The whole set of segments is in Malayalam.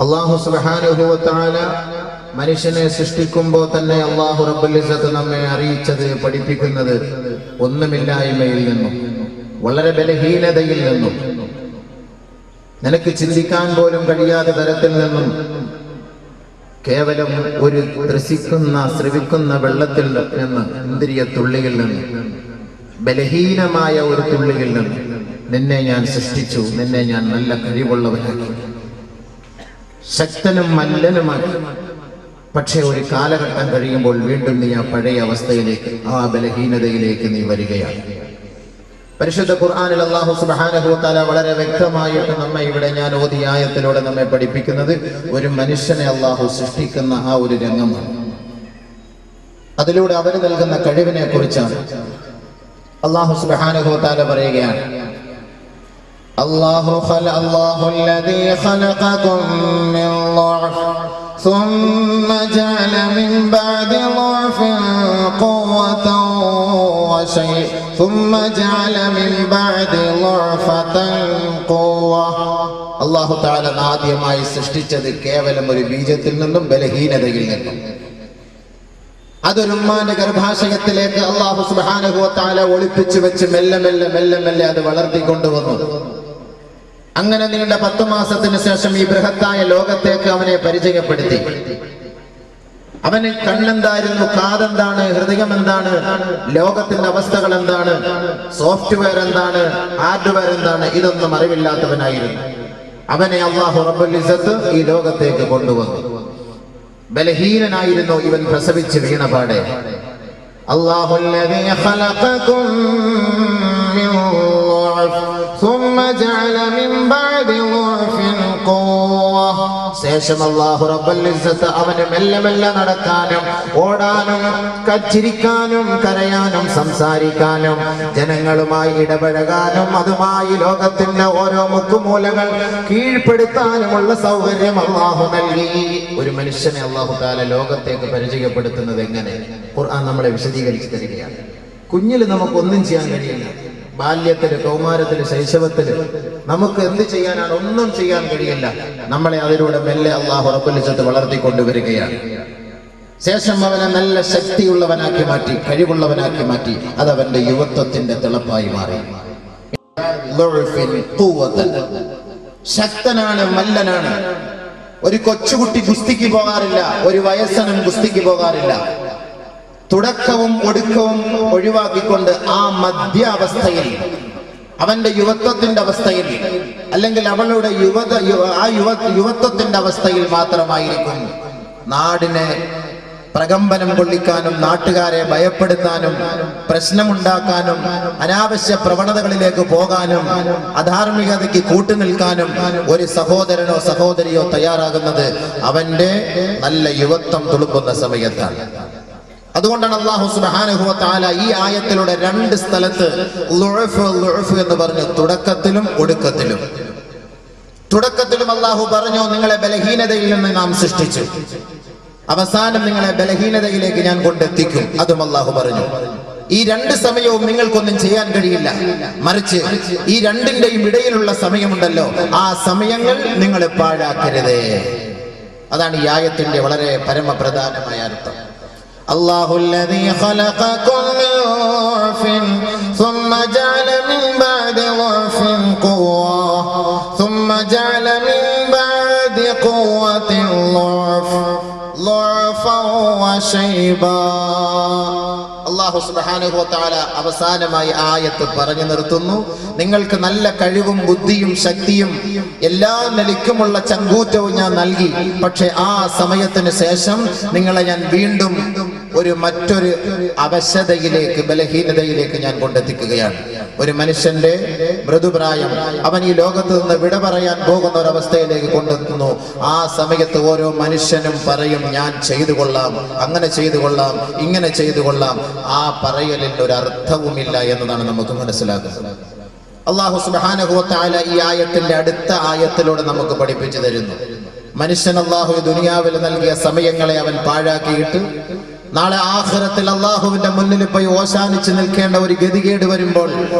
അല്ലാഹു സുബ്ഹാനഹു വ തആല മനുഷ്യനെ സൃഷ്ടിക്കുമ്പോൾ തന്നെ അല്ലാഹു റബ്ബുൽ ഇസ്സത്ത് നമ്മെ അറിയിച്ചത് പഠിപ്പിക്കുന്നത് ഒന്നുമില്ലായ്മയിൽ നിന്നും വളരെ ബലഹീനതയിൽ നിന്നും നിനക്ക് ചിന്തിക്കാൻ പോലും കഴിയാത്ത തരത്തിൽ നിന്നും കേവലം ഒരു ശ്രവിക്കുന്ന വെള്ളത്തിൽ നിന്ന് ഇന്ദ്രിയ തുള്ളിയിൽ നിന്ന് ബലഹീനമായ ഒരു തുള്ളിയിൽ നിന്ന് നിന്നെ ഞാൻ സൃഷ്ടിച്ചു, നിന്നെ ഞാൻ നല്ല കഴിവുള്ളവനാക്കി, ശക്തനും മല്ലനുമാക്കി. പക്ഷേ ഒരു കാലഘട്ടം കഴിയുമ്പോൾ വീണ്ടും നീ ആ പഴയ അവസ്ഥയിലേക്ക്, ആ ബലഹീനതയിലേക്ക് നീ വരികയാണ്. പരിശുദ്ധ ഖുർആനിൽ അല്ലാഹു സുബ്ഹാനഹു വ തആല വളരെ വ്യക്തമായിട്ട് നമ്മെ ഇവിടെ ഞാൻ ഓതിയ ആയത്തിലൂടെ നമ്മെ പഠിപ്പിക്കുന്നത് ഒരു മനുഷ്യനെ അല്ലാഹു സൃഷ്ടിക്കുന്ന ആ ഒരു രംഗമാണ്. അതിലൂടെ അവർ നൽകുന്ന കഴിവിനെ കുറിച്ചാണ്. അല്ലാഹു സുബ്ഹാനഹു വ തആല പറയുകയാണ്, അല്ലാഹു അല്ലദീ ഖലഖകും മിൻ ളഅഫ് ثم جعل من بعد ضعف قوة وشيء ثم جعل من بعد ضعفة قوة. അല്ലാഹു തആല ആദ്യമായി സൃഷ്ടിച്ചത് കേവലം ഒരു ബീജത്തിൽ നിന്നും ബലഹീനതയിൽ നിന്നും. അതൊരു ഉമ്മാന്റെ ഗർഭാശയത്തിലേക്ക് അല്ലാഹു സുബ്ഹാനഹു വ തആല ഒളിപ്പിച്ചു വെച്ച് മെല്ലെ മെല്ലെ അത് വളർത്തിക്കൊണ്ടുവന്നു. അങ്ങനെ നീണ്ട 10 മാസത്തിന് ശേഷം ഈ ബൃഹത്തായ ലോകത്തേക്ക് അവനെ പരിചയപ്പെടുത്തി. അവന് കണ്ണെന്തായിരുന്നു, കാതെന്താണ്, ഹൃദയം എന്താണ്, ലോകത്തിന്റെ അവസ്ഥകൾ എന്താണ്, സോഫ്റ്റ്വെയർ എന്താണ്, ഹാർഡ്വെയർ എന്താണ്, ഇതൊന്നും അറിവില്ലാത്തവനായിരുന്നു. അവനെ അല്ലാഹു റബ്ബുൽ ഇസ്സത്ത് ഈ ലോകത്തേക്ക് കൊണ്ടുവന്നു. ബലഹീനനായിരുന്നു ഇവൻ പ്രസവിച്ച് വീണപാടെ. അല്ലാഹു അല്ലദീ ഖലഖകും മിൻ ളഅഫ് ثم جعل من بعد ضعف قوة. ശേഷം അല്ലാഹു റബ്ബുൽ ഇസ്സത്ത് അവനെ മെല്ലെ നടക്കാനും ഓടാനും ചിരിക്കാനും കരയാനും സംസാരിക്കാനും ജനങ്ങളുമായി ഇടപഴകാനും അതുമായി ലോകത്തിന്റെ ഓരോ മുക്കുമൂലകൾ കീഴ്പ്പെടുത്താനുമുള്ള സൗകര്യം അല്ലാഹു നൽകി. ഒരു മനുഷ്യനെ അല്ലാഹു തആല ലോകത്തേക്ക് പരിചയപ്പെടുത്തുന്നത് എങ്ങനെ ഖുർആൻ നമ്മളെ വിശദീകരിച്ചു തരികയാണ്. കുഞ്ഞിൽ നമുക്കൊന്നും ചെയ്യാൻ കഴിയില്ല. ബാല്യത്തില്, കൗമാരത്തില്, ശൈശവത്തില് നമുക്ക് എന്ത് ചെയ്യാനാണ്? ഒന്നും ചെയ്യാൻ കഴിയില്ല. നമ്മളെ അതിലൂടെ മെല്ലെ അല്ലാഹു റബ്ബുൽ ഇസ്സത്ത് വളർത്തിക്കൊണ്ടുവരികയാണ്. ശേഷം അവനെ നല്ല ശക്തിയുള്ളവനാക്കി മാറ്റി, കഴിവുള്ളവനാക്കി മാറ്റി. അതവന്റെ യുവത്വത്തിന്റെ തിളപ്പായി മാറി. ശക്തനാണ്, മല്ലനാണ്. ഒരു കൊച്ചുകുട്ടി ഗുസ്തിക്ക് പോകാറില്ല, ഒരു വയസ്സനും ഗുസ്തിക്ക് പോകാറില്ല. തുടക്കവും ഒടുക്കവും ഒഴിവാക്കിക്കൊണ്ട് ആ മധ്യാവസ്ഥയിൽ, അവന്റെ യുവത്വത്തിന്റെ അവസ്ഥയിൽ, അല്ലെങ്കിൽ അവളുടെ യുവത്വത്തിന്റെ അവസ്ഥയിൽ മാത്രമായിരിക്കും നാടിനെ പ്രകമ്പനം കൊള്ളിക്കാനും നാട്ടുകാരെ ഭയപ്പെടുത്താനും പ്രശ്നമുണ്ടാക്കാനും അനാവശ്യ പ്രവണതകളിലേക്ക് പോകാനും അധാർമികതയ്ക്ക് കൂട്ടുനിൽക്കാനും ഒരു സഹോദരനോ സഹോദരിയോ തയ്യാറാകുന്നത് അവന്റെ നല്ല യുവത്വം തുളുമ്പുന്ന സമയത്താണ്. അതുകൊണ്ടാണ് അല്ലാഹു സുബ്ഹാനഹു വ തആല ഈ ആയത്തിലൂടെ 2 സ്ഥലത്ത് ളുഅഫ് എന്ന് പറഞ്ഞു. തുടക്കത്തിലും ഒടുക്കത്തിലും. തുടക്കത്തിലും അല്ലാഹു പറഞ്ഞു, നിങ്ങളെ ബലഹീനതയിൽ നിന്ന് നാം സൃഷ്ടിച്ചു, അവസാനം നിങ്ങളെ ബലഹീനതയിലേക്ക് ഞാൻ കൊണ്ടെത്തിക്കും. അതും അല്ലാഹു പറഞ്ഞു. ഈ 2 സമയവും നിങ്ങൾക്കൊന്നും ചെയ്യാൻ കഴിയില്ല. മറിച്ച് ഈ രണ്ടിന്റെയും ഇടയിലുള്ള സമയമുണ്ടല്ലോ, ആ സമയങ്ങൾ നിങ്ങൾ പാഴാക്കരുത്. അതാണ് ഈ ആയത്തിന്റെ വളരെ പരമപ്രധാനമായ അർത്ഥം. അല്ലാഹു അല്ലദീ ഖലഖകും മിൻ ളഅഫിൻ ثم جعل من بعد ضعف قوة ثم جعل من بعد قوة ضعفا وشيبا. അല്ലാഹു സുബ്ഹാനഹു വ തആല അവസാനമായി ആയത്ത് പറഞ്ഞു നിർത്തുന്നു. നിങ്ങൾക്ക് നല്ല കഴിവും ബുദ്ധിയും ശക്തിയും എല്ലാ നിലയ്ക്കുമുള്ള ചങ്കൂറ്റവും ഞാൻ നൽകി. പക്ഷെ ആ സമയത്തിന് ശേഷം നിങ്ങളെ ഞാൻ വീണ്ടും മറ്റൊരു അവശതയിലേക്ക്, ബലഹീനതയിലേക്ക് ഞാൻ കൊണ്ടെത്തിക്കുകയാണ്. ഒരു മനുഷ്യന്റെ മൃദുപ്രായം അവൻ ഈ ലോകത്ത് നിന്ന് വിട പറയാൻ പോകുന്ന ഒരവസ്ഥയിലേക്ക് കൊണ്ടെത്തുന്നു. ആ സമയത്ത് ഓരോ മനുഷ്യനും പറയും, ഞാൻ ചെയ്തു കൊള്ളാം, അങ്ങനെ ചെയ്തു കൊള്ളാം, ഇങ്ങനെ ചെയ്തു കൊള്ളാം. ആ പറയലിൽ ഒരു അർത്ഥവുമില്ല എന്നതാണ് നമുക്ക് മനസ്സിലാക്കുന്നത്. അല്ലാഹു സുബ്ഹാനഹു വ തആല ഈ ആയത്തിന്റെ അടുത്ത ആയത്തിലൂടെ നമുക്ക് പഠിപ്പിച്ചു തരുന്നു, മനുഷ്യൻ അല്ലാഹു ദുനിയാവിൽ നൽകിയ സമയങ്ങളെ അവൻ പാഴാക്കിയിട്ട് നാളെ ആഖിറത്തിൽ അല്ലാഹുവിന്റെ മുന്നിൽ പോയി ഓശാനിച്ച് നിൽക്കേണ്ട ഒരു ഗതികേട് വരുമ്പോൾ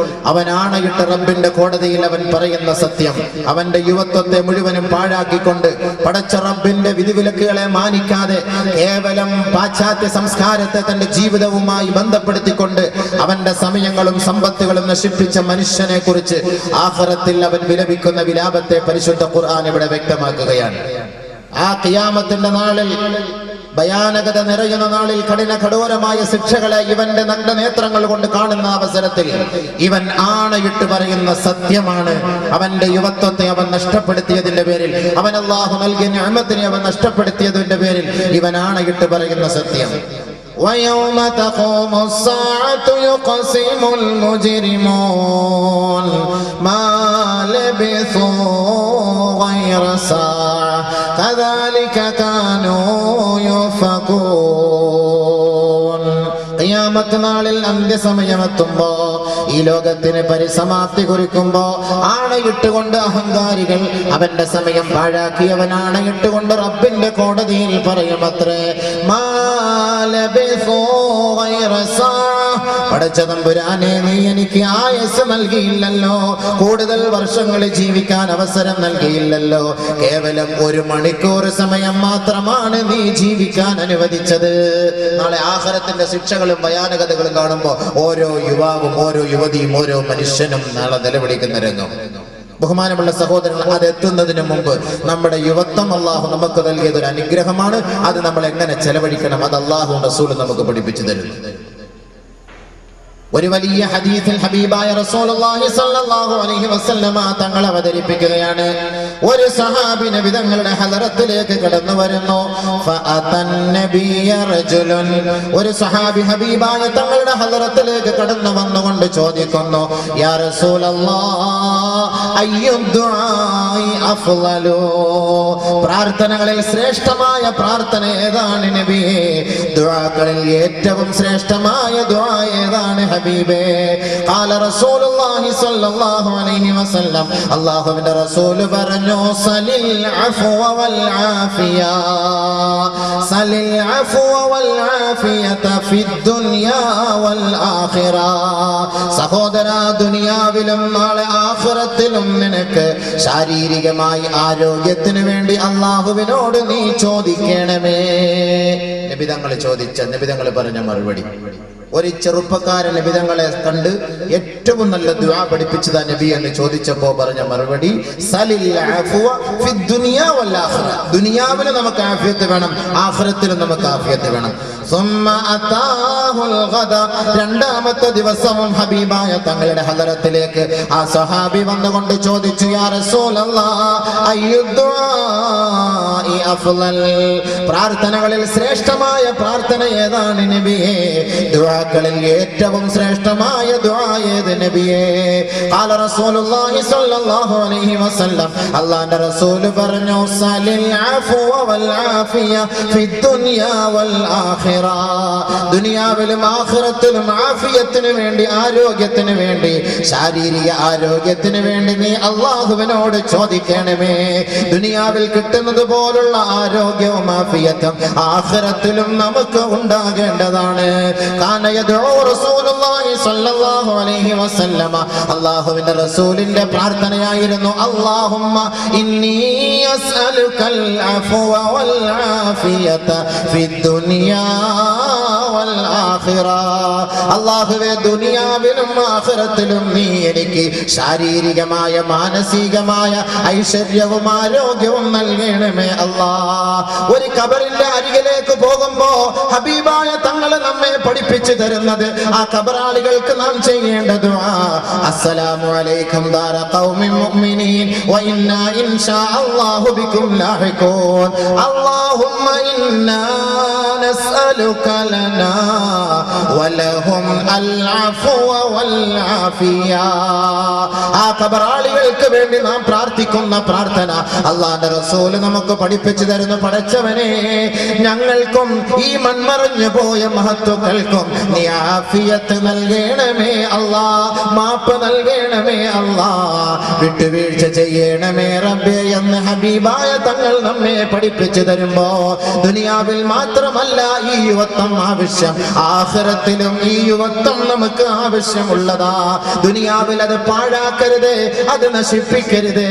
അവൻ ആണയിട്ട് റബ്ബിന്റെ കോടതിയിൽ അവൻ പറയുന്ന സത്യം, അവന്റെ യുവത്വത്തെ മുഴുവനും പാഴാക്കിക്കൊണ്ട് പടച്ച റബ്ബിന്റെ വിധിവിലക്കുകളെ മാനിക്കാതെ കേവലം പാശ്ചാത്യ സംസ്കാരത്തെ തന്റെ ജീവിതവുമായി ബന്ധപ്പെടുത്തിക്കൊണ്ട് അവന്റെ സമയങ്ങളും സമ്പത്തുകളും നശിപ്പിച്ച മനുഷ്യനെ കുറിച്ച് ആഖിറത്തിൽ അവൻ വിലപിക്കുന്ന വിലാപത്തെ പരിശുദ്ധ ഖുർആൻ ഇവിടെ വ്യക്തമാക്കുകയാണ്. ആ ഖിയാമത്തിന്റെ നാളിൽ, ഭയാനകത നിറയുന്ന നാളിൽ, കഠോരമായ ശിക്ഷകളെ ഇവന്റെ നഗ്ന നേത്രങ്ങൾ കൊണ്ട് കാണുന്ന അവസരത്തിൽ ഇവൻ ആണയിട്ട് പറയുന്ന സത്യമാണ്, അവന്റെ യുവത്വത്തെ അവൻ നഷ്ടപ്പെടുത്തിയതിന്റെ പേരിൽ, അവൻ അല്ലാഹു നൽകിയ നിഅമത്തിനെ അവൻ നഷ്ടപ്പെടുത്തിയതിന്റെ പേരിൽ ഇവൻ ആണയിട്ട് പറയുന്ന സത്യം. وَيَوْمَ تَقُومُ السَّاعَةُ يُقْسِمُ الْمُجْرِمُونَ مَا لَبِثُوا غَيْرَ سَاعَةٍ كَذَلِكَ كَانُوا يُؤْفَكُونَ. ഖിയാമത്ത് നാളിൽ അന്ത്യസമയമെത്തുമ്പോ, ഈ ലോകത്തിന് പരിസമാപ്തി കുറിക്കുമ്പോ, ആണയിട്ടുകൊണ്ട് അഹങ്കാരികൾ അവന്റെ സമയം പാഴാക്കിയവൻ ആണയിട്ടുകൊണ്ട് റബ്ബിന്റെ കോടതിയിൽ പറയുമത്രേ, പടച്ച തമ്പുരാനെ, നീ എനിക്ക് ആയുസ് നൽകിയില്ലല്ലോ, കൂടുതൽ വർഷങ്ങൾ ജീവിക്കാൻ അവസരം നൽകിയില്ലല്ലോ, കേവലം 1 മണിക്കൂർ സമയം മാത്രമാണ് നീ ജീവിക്കാൻ അനുവദിച്ചത്. നാളെ ആഖിറത്തിന്റെ ശിക്ഷകളും ഭയാനകതകളും കാണുമ്പോൾ ഓരോ യുവാവും ഓരോ യുവതിയും ഓരോ മനുഷ്യനും നാളെ നിലവിളിക്കുന്ന രംഗം. ബഹുമാനമുള്ള സഹോദരങ്ങൾ, അതെത്തുന്നതിന് മുമ്പ് നമ്മുടെ യുവത്വം അല്ലാഹു നമുക്ക് നൽകിയതൊരു അനുഗ്രഹമാണ്. അത് നമ്മൾ എങ്ങനെ ചെലവഴിക്കണം, അത് അല്ലാഹു റസൂൽ നമുക്ക് പഠിപ്പിച്ചു തരുന്നു. ഒരു വലിയ ഹദീസിൽ ഹബീബായ റസൂലുള്ളാഹി സ്വല്ലല്ലാഹു അലൈഹി വസല്ലമ തങ്ങൾ അവതരിപ്പിക്കുകയാണ്. ഒരു സഹാബി നബി തങ്ങളുടെ ഹദറത്തിലേക്ക് കടന്നു വരുന്നു. ഫഅതൻ നബിയ റജുലുൻ, ഒരു സഹാബി ഹബീബായ തങ്ങളുടെ ഹദറത്തിലേക്ക് കടന്നു വന്നുകൊണ്ട് ചോദിക്കുന്നു, യാ റസൂലല്ലാഹ്, അയ്യു ദുആഇ അഫ്ളലു, പ്രാർത്ഥനകളിൽ ശ്രേഷ്ഠമായ പ്രാർത്ഥന ഏതാണ് നബിയേ? ദുആകളിൽ ഏറ്റവും ശ്രേഷ്ഠമായ ദുആ ഏതാണ് ഹബീബേ? ഖാല റസൂലുള്ളാഹി സ്വല്ലല്ലാഹു അലൈഹി വസല്ലം, അല്ലാഹുവിന്റെ റസൂൽ പറഞ്ഞു, സലിൽ അഫ്വ വൽ ആഫിയ, സലിൽ അഫ്വ വൽ ആഫിയത ഫിദ് ദുനിയാ വൽ ആഖിറ. സഹോദരാ, ദുനിയാവിലും നാളെ ആഖിറത്തിലും നിനക്ക് ശാരീരികമായി ആരോഗ്യത്തിന് വേണ്ടി അല്ലാഹുവിനോട് നീ ചോദിക്കണമേ. നബി തങ്ങൾ ചോദിച്ച, നബി തങ്ങൾ പറഞ്ഞ മറുപടി, ഒരു ചെറുപ്പക്കാരൻ നബി തങ്ങളെ കണ്ട് ഏറ്റവും നല്ല ദുആ പഠിപ്പിച്ചതാ നബി എന്ന് ചോദിച്ചപ്പോ പറഞ്ഞ മറുപടി, സലിൽ അഫ്വ ഫിദ് ദുനിയാ വൽ ആഖിറ, ദുനിയാവിൽ നമുക്ക് ആഫിയത്ത് വേണം, ആഖിറത്തിലും നമുക്ക് ആഫിയത്ത് വേണം. സുമ്മ അതാഹുൽ ഗദ, രണ്ടാമത്തെ ദിവസവും ഹബീബായ തങ്ങളുടെ ഹദറത്തിലേക്ക് ആ സഹാബി വന്നുകൊണ്ട് ചോദിച്ചു, യാ റസൂലല്ലാഹ്, അയ്യു ദുആഇ അഫ്ളൽ, പ്രാർത്ഥനകളിൽ ശ്രേഷ്ഠമായ പ്രാർത്ഥന ഏതാണ് നബിയേ? ദുആകളിൽ ഏറ്റവും ശ്രേഷ്ഠമായ ദുആ ഏത് നബിയേ? ഖാല റസൂലുള്ളാഹി സ്വല്ലല്ലാഹു അലൈഹി വസല്ലം, അല്ലാഹുവിന്റെ റസൂൽ പറഞ്ഞു, സലിൽ അഫ്വ വൽ ആഫിയ ഫിദ് ദുനിയാ വൽ ആഖിറ, ദുനിയാവിലും ആഖിറത്തിലും ആഫിയത്തിന് വേണ്ടി, ആരോഗ്യത്തിന് വേണ്ടി, ശാരീരിക ആരോഗ്യത്തിന് വേണ്ടി നീ അല്ലാഹുവിനോട് ചോദിക്കണമേ. ദുനിയാവിൽ കിട്ടുന്നത് പോലുള്ള ആരോഗ്യവും ആഫിയത്തും ആഖിറത്തിലും നമുക്ക് ഉണ്ടാകേണ്ടതാണ്. കാന യദഉ റസൂലുള്ളാഹി സ്വല്ലല്ലാഹു അലൈഹി വസല്ലമ, അല്ലാഹുവിന്റെ റസൂലിന്റെ പ്രാർത്ഥനയായിരുന്നു, അല്ലാഹുമ്മ ഇന്നി അസ്അലുകൽ അഫ്വ വൽ ആഫിയത ഫിദ് ദുനിയാ വൽ ആഖിറ, അല്ലാഹുവേ, ദുനിയാവിലും ആഖിറത്തിലും നീ എനിക്ക് ശാരീരികമായ മാനസികമായ ഐശ്വര്യവും ആരോഗ്യവും നൽകണമേ അല്ലാഹ്. ഒരു ഖബറിന്റെ അരികിലേക്ക് പോകുമ്പോ ഹബീബായ തങ്ങൾ നമ്മെ പഠിപ്പിച്ചു തരുന്നത്, ആ ഖബറാളികൾക്ക് നാം ചെയ്യേണ്ട ദുആ, അസ്സലാമു അലൈക്കും ദാര ഖൗമിൻ മുഅ്മിനീൻ വ ഇന്നാ ഇൻഷാ അല്ലാഹു ബികും ലാഹിഖൂൻ, അല്ലാഹുമ്മ ഇന്നാ നസ്അലുക ലനാ വലഹും അൽ അഫ്വ വൽ ആഫിയ. ആ ഖബറാളികൾക്ക് വേണ്ടി നാം പ്രാർത്ഥിക്കുന്ന പ്രാർത്ഥന അല്ലാഹുവിന്റെ റസൂൽ നമുക്ക് പഠിപ്പിച്ചു തരുന്നു. പടച്ചവനെ, ഞങ്ങൾക്കും ഈ മൺമറഞ്ഞു പോയ മഹത്വക്കൾക്കും നീ ആഫിയത്ത് നൽകണമേ അല്ലാഹ്, മാപ്പ് നൽകണമേ അല്ലാഹ്, വിട്ടുവീഴ്ച ചെയ്യണമേ റബ്ബേ എന്ന് ഹബീബായ തങ്ങൾ നമ്മെ പഠിപ്പിച്ചു തരുമ്പോ, ദുനിയാവിൽ മാത്രമല്ല ഈ യുവത്വം ആവശ്യം ആവശ്യം. ആഖിറത്തിലും ഈ യുവത്വം നമുക്ക് ആവശ്യമുള്ളതാ. ദുനിയാവിൽ അത് പാഴാക്കരുത്, അത് നശിപ്പിക്കരുത്.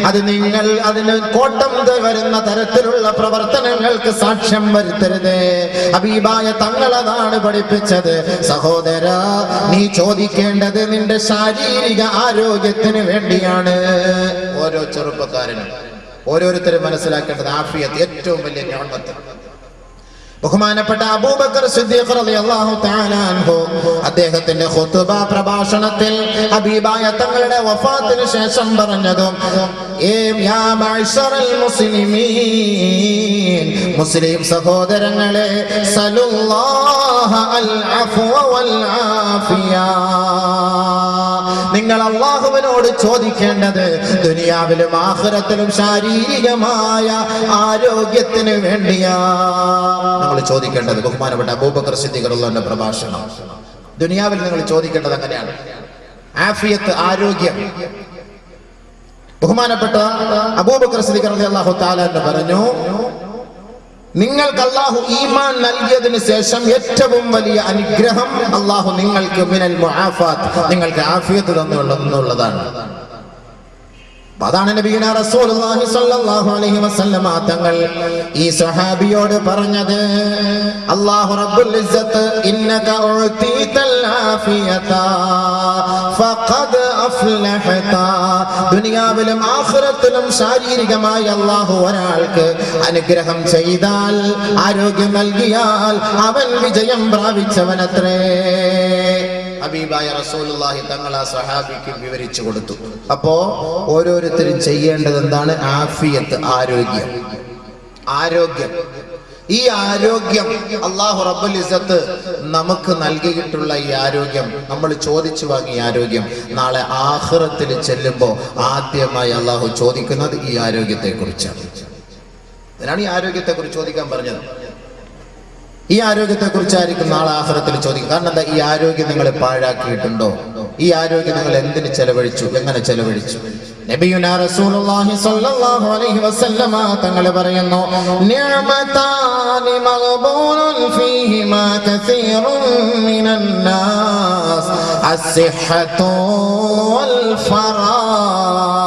അത് നിങ്ങൾ അതിന് കോട്ടം വരുന്ന തരത്തിലുള്ള പ്രവർത്തനങ്ങൾക്ക് സാക്ഷ്യം വരുത്തരുത്. ഹബീബായ തങ്ങളതാണ് പഠിപ്പിച്ചത്. സഹോദര, നീ ചോദിക്കേണ്ടത് നിന്റെ ശാരീരിക ആരോഗ്യത്തിന് വേണ്ടിയാണ്. ഓരോ ചെറുപ്പക്കാരനും ഓരോരുത്തരും മനസ്സിലാക്കേണ്ടത് ആഫിയത്ത് ഏറ്റവും വലിയ നിഅമത്ത്. ബഹുമാനപ്പെട്ട അബൂബക്കർ സിദ്ദീഖ് റളിയല്ലാഹു തആല അൻഹു അദ്ദേഹത്തിന്റെ ഖുതുബ പ്രഭാഷണത്തിൽ ഹബീബായ തങ്ങളുടെ വഫാത്തിന് ശേഷം പറഞ്ഞതും യാ മഅ്ശറൽ മുസ്ലിമീൻ, മുസ്ലിം സഹോദരങ്ങളെ, സലുല്ലാഹ അൽ അഫ്വ വൽ ആഫിയ, നിങ്ങൾ അല്ലാഹുവിനോട് ചോദിക്കേണ്ടത് ദുനിയാവിലും ആഖിറത്തിലും ശാരീരികമായ ആരോഗ്യത്തിന് വേണ്ടിയാ നമ്മൾ ചോദിക്കേണ്ടത്. ബഹുമാനപ്പെട്ട അബൂബക്കർ സിദ്ദീഖ് റളിയല്ലാഹുവിന്റെ പ്രഭാഷണം. ദുനിയാവിൽ നിങ്ങൾ ചോദിക്കേണ്ടത് അങ്ങനെയാണ്, ആഫിയത്ത്, ആരോഗ്യം. ബഹുമാനപ്പെട്ട അബൂബക്കർ സിദ്ദീഖ് റളിയല്ലാഹു തആല പറഞ്ഞു, നിങ്ങൾക്ക് അല്ലാഹു ഈമാൻ നൽകിയതിനു ശേഷം ഏറ്റവും വലിയ അനുഗ്രഹം അല്ലാഹു നിങ്ങൾക്ക് മിനൽ മുആഫാത്ത്, നിങ്ങൾക്ക് ആഫിയത്ത് തന്നുള്ളതാണ്. അതാണ് നബിയുനാ റസൂലുള്ളാഹി സ്വല്ലല്ലാഹു അലൈഹി വസല്ലമ തങ്ങൾ ഈ സ്വഹാബിയോട് പറഞ്ഞത്. അല്ലാഹു റബ്ബുൽ ഇസ്സത്ത് ഇന്നക ഉതീതൽ ആഫിയത ഫഖദ് അഫ്ലഹത. ദുനിയാവിലും ആഖിറത്തിലും ശാരീരികമായി അല്ലാഹു ഒരാൾക്ക് അനുഗ്രഹം ചെയ്താൽ, ആരോഗ്യം നൽകിയാൽ അവൻ വിജയം പ്രാപിച്ചവനത്രേ. ഹബീബായ റസൂലുള്ളാഹി തങ്ങൾ ആ സ്വഹാബിക്ക് വിവരിച്ചു കൊടുത്തു. അപ്പോ ഓരോരുത്തരും ചെയ്യേണ്ടത് എന്താണ്? ആഫിയത്ത്, ആരോഗ്യം. ആരോഗ്യം, ഈ ആരോഗ്യം അല്ലാഹു റബ്ബുൽ ഇസ്സത്ത് നമുക്ക് നൽകിയിട്ടുള്ള ഈ ആരോഗ്യം, നമ്മൾ ചോദിച്ചു വാങ്ങിയ ആരോഗ്യം, നാളെ ആഖിറത്തിൽ ചെല്ലുമ്പോൾ ആദ്യമായി അല്ലാഹു ചോദിക്കുന്നത് ഈ ആരോഗ്യത്തെ കുറിച്ചാണ്. അതിനാണ് ഈ ആരോഗ്യത്തെ കുറിച്ച് ചോദിക്കാൻ പറഞ്ഞത്. ഈ ആരോഗ്യത്തെ കുറിച്ചായിരിക്കും നാളെ ആഖിറത്തിൽ ചോദിക്കുക. കാരണം എന്താ? ഈ ആരോഗ്യം നിങ്ങൾ പാഴാക്കിയിട്ടുണ്ടോ? ഈ ആരോഗ്യം നിങ്ങൾ എന്തിന് ചെലവഴിച്ചു, എങ്ങനെ ചെലവഴിച്ചു? നബിയുനാ റസൂലുള്ളാഹി സ്വല്ലല്ലാഹു അലൈഹി വസല്ലമ തങ്ങൾ പറയുന്നു, നിഅമതാനി മഗ്ബൂനുൻ ഫീഹിമാ കസീറുൻ മിനൻ നാസ് അസ്സിഹ്ഹതു വൽ ഫറാഗ്.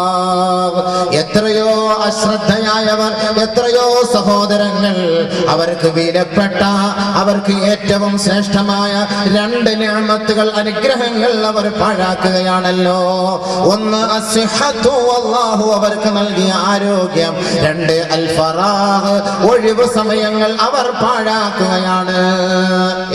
എത്രയോ അശ്രദ്ധയായവർ, എത്രയോ സഹോദരങ്ങൾ അവർക്ക് വിലപ്പെട്ട, അവർക്ക് ഏറ്റവും ശ്രേഷ്ഠമായ രണ്ട് നിഅമത്തുകൾ, അനുഗ്രഹങ്ങൾ അവർ പാഴാക്കുകയാണല്ലോ. ഒന്ന് അസ്സിഹ്ഹത്തു, അല്ലാഹു അവർക്ക് നൽകിയ ആരോഗ്യം. രണ്ട് അൽ ഫറാഗ്, ഒഴിവ് സമയങ്ങൾ അവർ പാഴാക്കുകയാണ്.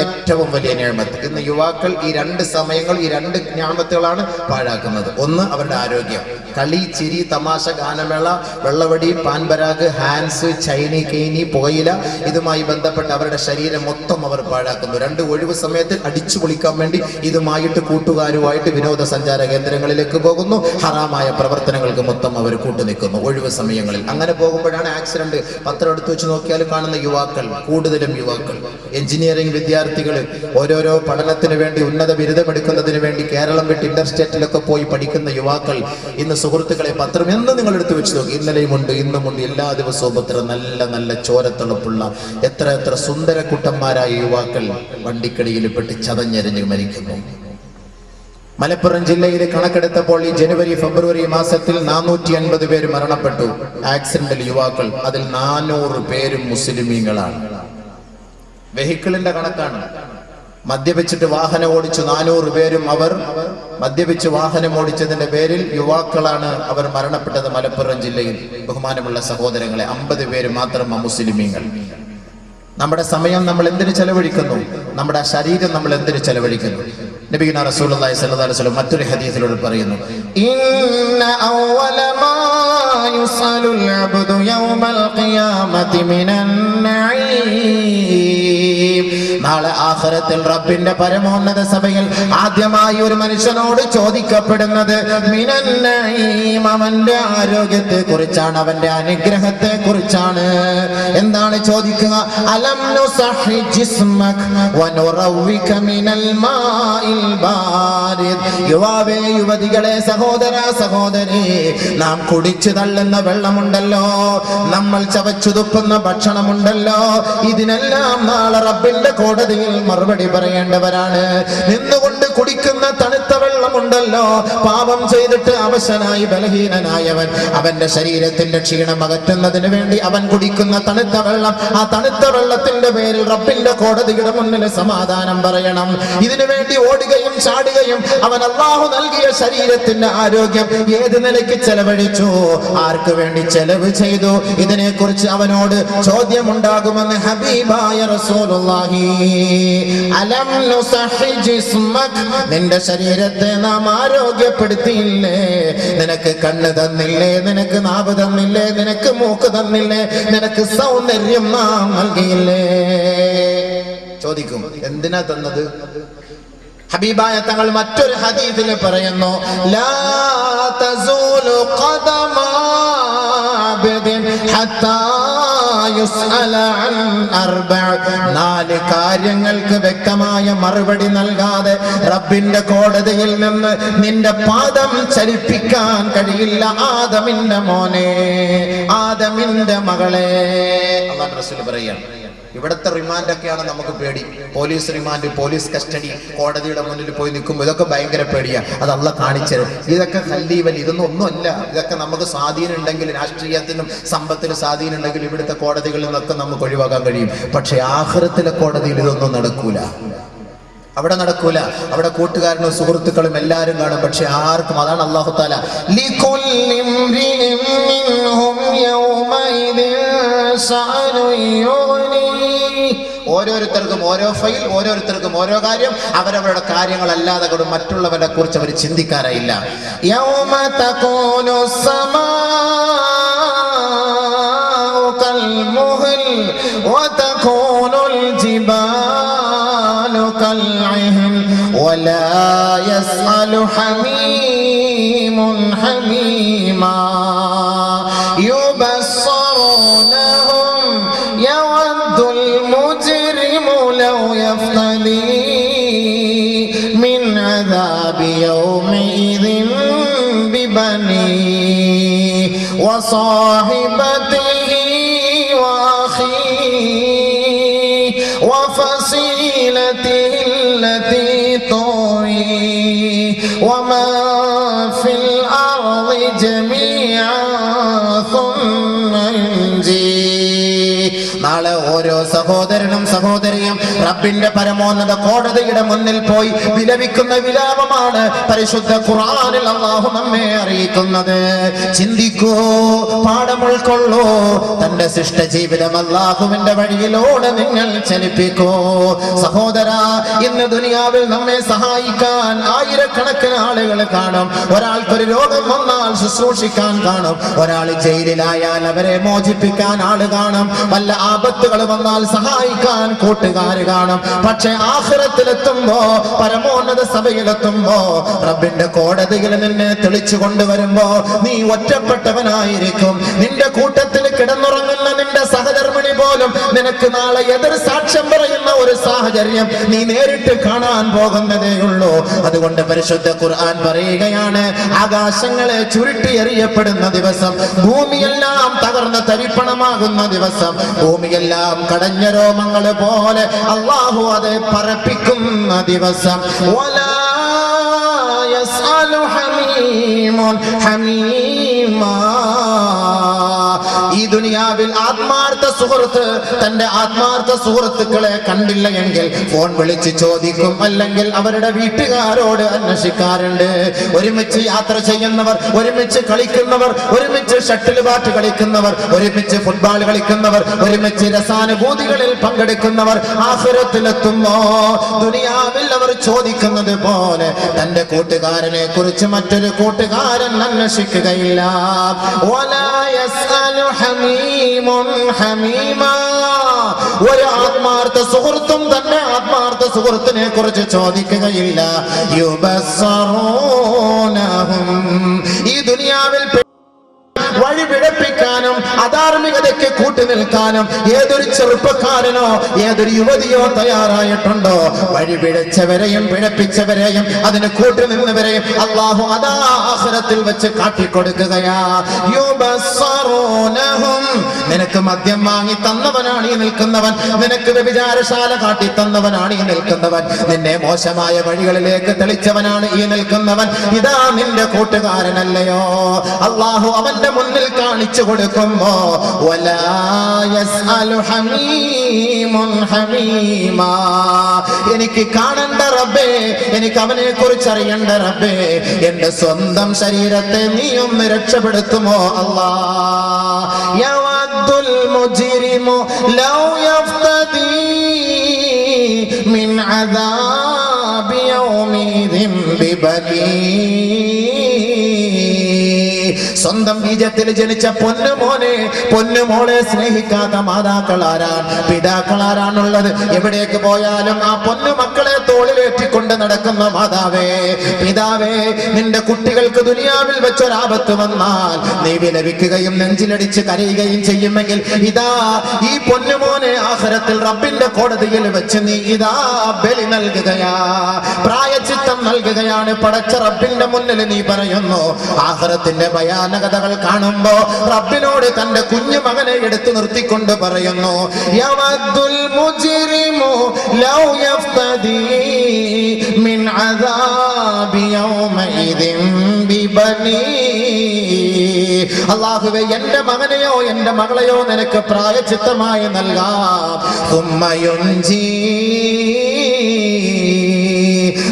ഏറ്റവും വലിയ നിഅമത്ത്. ഇന്ന് യുവാക്കൾ ഈ രണ്ട് സമയങ്ങൾ, ഈ രണ്ട് നിഅമത്തുകളാണ് പാഴാക്കുന്നത്. ഒന്ന് അവരുടെ ആരോഗ്യം. കളി, ചിരി, തമാശ, ഗാനമേള, വെള്ളവടി, പാൻപരാഗ്, ഹാൻസ്, ചൈനി, കെയ്നി, പുകയില, ഇതുമായി ബന്ധപ്പെട്ട് അവരുടെ ശരീരം മൊത്തം അവർ പാഴാക്കുന്നു. രണ്ട് ഒഴിവ് സമയത്ത് അടിച്ചു പൊളിക്കാൻ വേണ്ടി ഇതുമായിട്ട് കൂട്ടുകാരുമായിട്ട് വിനോദസഞ്ചാര കേന്ദ്രങ്ങളിലേക്ക് പോകുന്നു. ഹറാമായ പ്രവർത്തനങ്ങൾക്ക് മൊത്തം അവർ കൂട്ടുനിൽക്കുന്നു ഒഴിവ് സമയങ്ങളിൽ. അങ്ങനെ പോകുമ്പോഴാണ് ആക്സിഡന്റ്. പത്രം എടുത്തു വെച്ച് നോക്കിയാൽ കാണുന്ന യുവാക്കൾ, കൂടുതലും യുവാക്കൾ, എഞ്ചിനീയറിംഗ് വിദ്യാർത്ഥികൾ, ഓരോരോ പഠനത്തിന് വേണ്ടി, ഉന്നത ബിരുദമെടുക്കുന്നതിന് വേണ്ടി കേരളം വിട്ട് ഇന്റർസ്റ്റേറ്റിലൊക്കെ പോയി പഠിക്കുന്ന യുവാക്കൾ. ഇന്ന് സുഹൃത്തുക്കളെ, പത്രം എന്ന് നിങ്ങൾ എടുത്തു വെച്ച് നോക്കി, ഇന്നലെയുമുണ്ട്, ഇന്നുമുണ്ട്, എല്ലാ ദിവസവും പത്രം. നല്ല നല്ല ചോരത്തിളപ്പുള്ള എത്ര എത്ര സുന്ദരക്കുട്ടന്മാരായ യുവാക്കൾ വണ്ടിക്കടിയിൽ പെട്ട് ചതഞ്ഞെരിഞ്ഞ് മരിക്കുന്നു. മലപ്പുറം ജില്ലയിൽ കണക്കെടുത്തപ്പോൾ ഈ ജനുവരി ഫെബ്രുവരി മാസത്തിൽ 450 പേര് മരണപ്പെട്ടു ആക്സിഡന്റിൽ, യുവാക്കൾ. അതിൽ 400 പേരും മുസ്ലിമീങ്ങളാണ്. വെഹിക്കിളിന്റെ കണക്കാണ്. മദ്യപിച്ചിട്ട് വാഹനം ഓടിച്ചു 400 പേരും അവർ മദ്യപിച്ച് വാഹനം ഓടിച്ചതിന്റെ പേരിൽ യുവാക്കളാണ് അവർ മരണപ്പെട്ടത് മലപ്പുറം ജില്ലയിൽ. ബഹുമാനമുള്ള സഹോദരങ്ങളെ, 50 പേര് മാത്രം മുസ്ലിമീങ്ങൾ. നമ്മുടെ സമയം നമ്മൾ എന്തിനു ചെലവഴിക്കുന്നു? നമ്മുടെ ശരീരം നമ്മൾ എന്തിനു ചെലവഴിക്കുന്നു? നബിയുനാ റസൂലുള്ളാഹി സ്വല്ലല്ലാഹു അലൈഹി വസല്ലം മറ്റൊരു ഹദീസിലൂടെ പറയുന്നു, ഇന്ന അവ്വല മാ യുസലുൽ അബ്ദു യൗമൽ ഖിയാമത്തി മിനൻ നഈം. നാളെ ആഖിറത്തിൽ റബ്ബിന്റെ പരമോന്നത സഭയിൽ ആദ്യമായി ഒരു മനുഷ്യനോട് ചോദിക്കപ്പെടുന്നത് മിനൻ നഈം, അവന്റെ ആരോഗ്യത്തെ കുറിച്ചാണ്, അവന്റെ അനുഗ്രഹത്തെ കുറിച്ചാണ്. എന്താണ് ചോദിക്കുക? അലം നുസഹി ജിസ്മക വനുറവിക മിനൽ മാഇൽ ബാരിദ്. യുവാവേ, യുവതികളെ, സഹോദര സഹോദരി, നാം കുടിച്ചു തള്ളുന്ന വെള്ളമുണ്ടല്ലോ, നമ്മൾ ചവച്ചു തുപ്പുന്ന ഭക്ഷണമുണ്ടല്ലോ, ഇതിനെല്ലാം നാളെ റബ്ബിന്റെ കോടതി കോടതിയിൽ മറുപടി പറയേണ്ടവരാണ്. നിന്നുകൊണ്ട് കുടിക്കുന്ന തണുത്ത വെള്ളമുണ്ടല്ലോ, പാപം ചെയ്തിട്ട് അവശനായി ബലഹീനനായവൻ അവന്റെ ശരീരത്തിന്റെ ക്ഷീണം അകറ്റുന്നതിന് വേണ്ടി അവൻ കുടിക്കുന്ന തണുത്ത വെള്ളം, ആ തണുത്ത വെള്ളത്തിന്റെ പേരിൽ റബ്ബിന്റെ കോടതിയുടെ മുന്നിൽ സമാധാനം പറയണം. ഇതിനു വേണ്ടി ഓടുകയും ചാടുകയും അവൻ അല്ലാഹു നൽകിയ ശരീരത്തിന്റെ ആരോഗ്യം ഏത് നിലയ്ക്ക് ചെലവഴിച്ചു, ആർക്ക് വേണ്ടി ചെലവ് ചെയ്തു, ഇതിനെക്കുറിച്ച് അവനോട് ചോദ്യമുണ്ടാകുമെന്ന് ഹബീബായ റസൂലുള്ളാഹി. അലം നുസഹി ജിസ്മക്, നിന്റെ ശരീരത്തെ നാം ആരോഗ്യപ്പെടുത്തിയില്ലേ? നിനക്ക് കണ്ണ് തന്നില്ലേ? നിനക്ക് നാവ് തന്നില്ലേ? നിനക്ക് മൂക്ക് തന്നില്ലേ? നിനക്ക് സൗന്ദര്യം നാം നൽകിയില്ലേ? ചോദിക്കും, എന്തിനാ തന്നത്? ഹബീബായ തങ്ങൾ മറ്റൊരു ഹദീസിൽ പറയുന്നു, ലാ തസൂലു ഖദമ അബ്ദിൻ ഹത്താ യുസ്അല അൻ അർബഅ. 4 കാര്യങ്ങൾക്ക് വ്യക്തമായ മറുപടി നൽകാതെ റബ്ബിന്റെ കോടതിയിൽ നിന്ന് നിന്റെ പാദം ചലിപ്പിക്കാൻ കഴിയില്ല. ആദമിന്റെ മോനെ, ആദമിന്റെ മകളെ. അല്ലാഹു റസൂൽ പറയുകയാണ്, ഇവിടുത്തെ റിമാൻഡൊക്കെയാണ് നമുക്ക് പേടി. പോലീസ് റിമാൻഡ്, പോലീസ് കസ്റ്റഡി, കോടതിയുടെ മുന്നിൽ പോയി നിൽക്കുമ്പോൾ ഇതൊക്കെ ഭയങ്കര പേടിയാണ്. അത് അള്ളാഹ് കാണിച്ചത്. ഇതൊക്കെ ഖല്ലീവൽ, ഇതൊന്നും ഒന്നുമല്ല. ഇതൊക്കെ നമുക്ക് സ്വാധീനം ഉണ്ടെങ്കിൽ, രാഷ്ട്രീയത്തിനും സമ്പത്തിനും സ്വാധീനം ഉണ്ടെങ്കിൽ ഇവിടുത്തെ കോടതികളിൽ നിന്നൊക്കെ നമുക്ക് ഒഴിവാക്കാൻ കഴിയും. പക്ഷെ ആഖിറത്തിലെ കോടതിയിൽ ഇതൊന്നും നടക്കൂല. അവിടെ നടക്കൂല. അവിടെ കൂട്ടുകാരനും സുഹൃത്തുക്കളും എല്ലാവരും കാണും, പക്ഷെ ആർക്കും. അതാണ് അല്ലാഹു തആല ഓരോരുത്തർക്കും ഓരോ ഫയൽ, ഓരോരുത്തർക്കും ഓരോ കാര്യം. അവരവരുടെ കാര്യങ്ങളല്ലാതെ കൊണ്ട് മറ്റുള്ളവരെ കുറിച്ച് അവർ ചിന്തിക്കാറില്ല. യൗമ തകൂനു സമാഉ കൽമുഹൽ വതകൂനുൽ ജിബാലു കൽഇഹൻ വലാ യസ്അലു ഹമീമുൻ ഹമീമാ യുബസ്സറൂനഹും യവദ്ദുൽ മുജ്രിമു ലൗ യഫ്തദി മിൻ അദാബി യൗമിഇദിൻ ബിബനി വസാഹിബതിഹി വഅഖീഹി വഫസീലതിഹി അല്ലതി തുഈ വമൻ ഫിൽ അർളി ജമീഅൻ ثم ينجي. നാളെ ഓരോ സഹോദരനും സഹോദരിയും റബ്ബിന്റെ പരമോന്നത കോടതിയുടെ മുന്നിൽ പോയി വിലപിക്കുന്ന വിലാപമാണ് പരിശുദ്ധ ഖുർആനിൽ അല്ലാഹു നമ്മെ അറിയിക്കുന്നത്. ചിന്തിക്കൂ, പാഠം ഉൾക്കൊള്ളൂ. തന്റെ ശിഷ്ട ജീവിതം അല്ലാഹുവിന്റെ വഴിയിലൂടെ നിങ്ങൾ ചലിപ്പിക്കൂ. സഹോദരാ, ഇന്ന് ദുനിയാവിൽ നമ്മെ സഹായിക്കാൻ ആയിരക്കണക്കിന് ആളുകൾ കാണും. ഒരാൾക്കൊരു രോഗം വന്നാൽ ശുശ്രൂഷിക്കാൻ കാണും. ഒരാൾ ജയിലിലായാൽ അവരെ മോചിപ്പിക്കാൻ ആള് കാണും. വല്ല ആപത്തുകൾ വന്നാൽ സഹായിക്കാൻ കൂട്ടുകാര് കാണും. പക്ഷെ ആഖിറത്തിലെത്തുമ്പോ, പരമോന്നത സഭയിലെത്തുമ്പോ, റബ്ബിന്റെ കോടതിയിൽ നിന്നെ തെളിച്ചു കൊണ്ടുവരുമ്പോ നീ ഒറ്റപ്പെട്ടവനായിരിക്കും. നിന്റെ കൂട്ടത്തിൽ കിടന്നുറങ്ങുന്ന നിന്റെ സഹധർമ്മിണി പോലും നിനക്ക് നാളെ എതിർ സാക്ഷ്യം പറയുന്ന ഒരു സാഹചര്യം നീ നേരിട്ട് കാണാൻ പോകുന്നതേ ഉള്ളൂ. അതുകൊണ്ട് പരിശുദ്ധ ഖുർആൻ പറയുകയാണ്, ആകാശങ്ങളെ ചുരുട്ടിയെറിയപ്പെടുന്ന ദിവസം, ഭൂമിയെല്ലാം തകർന്ന് തരിപ്പണമാകുന്ന ദിവസം, ഭൂമിയെല്ലാം കടഞ്ഞ രോമങ്ങൾ പോലെ അല്ലാഹു അത് പറപ്പിക്കുന്ന ദിവസം. വലാ യസ്അലു ഹമീമുൻ ഹമീമാ. ഈ ദുനിയാവിൽ ആത്മാർത്ഥ സുഹൃത്ത് തന്റെ ആത്മാർത്ഥ സുഹൃത്തുക്കളെ കണ്ടില്ല എങ്കിൽ ഫോൺ വിളിച്ച് ചോദിക്കും, അല്ലെങ്കിൽ അവരുടെ വീട്ടുകാരോട് അന്വേഷിക്കാറുണ്ട്. ഒരുമിച്ച് യാത്ര ചെയ്യുന്നവർ, ഒരുമിച്ച് കളിക്കുന്നവർ, ഒരുമിച്ച് ഷട്ടിൽ ബാറ്റ് കളിക്കുന്നവർ, ഒരുമിച്ച് ഫുട്ബോൾ കളിക്കുന്നവർ, ഒരുമിച്ച് രസാനുഭൂതികളിൽ പങ്കെടുക്കുന്നവർ ആഖിറത്തിലെത്തുമ്പോ ദുനിയാവിൽ അവർ ചോദിക്കുന്നത് പോലെ തന്റെ കൂട്ടുകാരനെ കുറിച്ച് മറ്റൊരു കൂട്ടുകാരൻ അന്വേഷിക്കുകയില്ല. വലാ യസ്അലു ഹമീമുൻ ഹമീമാ. ഒരു ആത്മാർത്ഥ സുഹൃത്തും തന്നെ ആത്മാർത്ഥ സുഹൃത്തിനെ കുറിച്ച് ചോദിക്കുകയില്ല. യുബസ്സറൂനഹും. ഈ ദുനിയാവിൽ വഴി പിഴപ്പിക്കാനും അധാർമികതയ്ക്ക് കൂട്ടുനിൽക്കാനും കൊടുക്കാനും ഏതൊരു ചെറുപ്പക്കാരനോ ഏതൊരു യുവതിയോ തയ്യാറായിട്ടുണ്ടോ, വഴി പിഴച്ചവരെയും പിഴപ്പിച്ചവരെയും അതിന് കൂട്ടുനിന്നവരെയും അല്ലാഹു അതാ ആഖിറത്തിൽ വെച്ച് കാട്ടിക്കൊടുക്കുകയാ. യുബസ്സറൂനഹും, നിനക്ക് മദ്യം വാങ്ങി തന്നവനാണ് ഈ നിൽക്കുന്നവൻ, നിനക്ക് വ്യഭിചാരശാല കാട്ടി തന്നവനാണ് ഈ നിൽക്കുന്നവൻ, നിന്നെ മോശമായ വഴികളിലേക്ക് തെളിച്ചവനാണ് ഈ നിൽക്കുന്നവൻ, ഇതാ നിന്റെ കൂട്ടുകാരനല്ലയോ. അല്ലാഹു അവന്റെ മുന്നിൽ കാണിച്ചു കൊടുക്കുമ്പോ വലാ യസ്അലു ഹമീമുൻ ഹമീമാ, എനിക്ക് കാണണ്ട റബ്ബേ, എനിക്ക് അവനെ കുറിച്ച് അറിയണ്ട റബ്ബേ, എന്റെ സ്വന്തം ശരീരത്തെ നീ ഒന്ന് രക്ഷപ്പെടുത്തുമോ അല്ലാഹ്. യവദ്ദുൽ മുജ്രിമു ലൗ യഫ്തദി മിൻ അദാബി യൗമിദിൻ ബിബനീ, സ്വന്തം ബീജത്തിൽ ജനിച്ച പൊന്നുമോനെ പൊന്നുമോളെ സ്നേഹിക്കാത്ത മാതാക്കളാരാണ്, പിതാക്കളാരാണുള്ളത്? എവിടേക്ക് പോയാലും ആ പൊന്നുമക്കളെ തോളിലേറ്റിക്കൊണ്ട് നടക്കുന്ന മാതാവേ, പിതാവേ, നിന്റെ കുട്ടികൾക്ക് ദുനിയാവിൽ വെച്ചൊരാപത്ത് വന്നാൽ നീ വിലപിക്കുകയും നെഞ്ചിലടിച്ച് കരയുകയും ചെയ്യുമെങ്കിൽ ഇതാ ഈ പൊന്നുമോനെ ആഖിറത്തിൽ റബ്ബിന്റെ കോടതിയിൽ വെച്ച് നീ ഇതാ ബലി നൽകുകയാ, പ്രായച്ചിത്തം നൽകുകയാണ്. പടച്ച റബ്ബിന്റെ മുന്നിൽ നീ പറയുന്നു, ആഖിറത്തിന്റെ ഭയാനകതകൾ കാണുമ്പോ റബ്ബിനോട് തന്റെ കുഞ്ഞു മകനെ എടുത്തു നിർത്തിക്കൊണ്ട് പറയുന്നു, യവദ്ദുൽ മുജ്രിമു ലൗ യഫ്തദി മിൻ അദാബി യൗമഇദിൻ ബിബനീ, അല്ലാഹുവേ, എന്റെ മകനെയോ എന്റെ മകളെയോ നിനക്ക് പ്രായച്ചിത്തമായി നൽകാം. സുമ്മ യുൻജീ,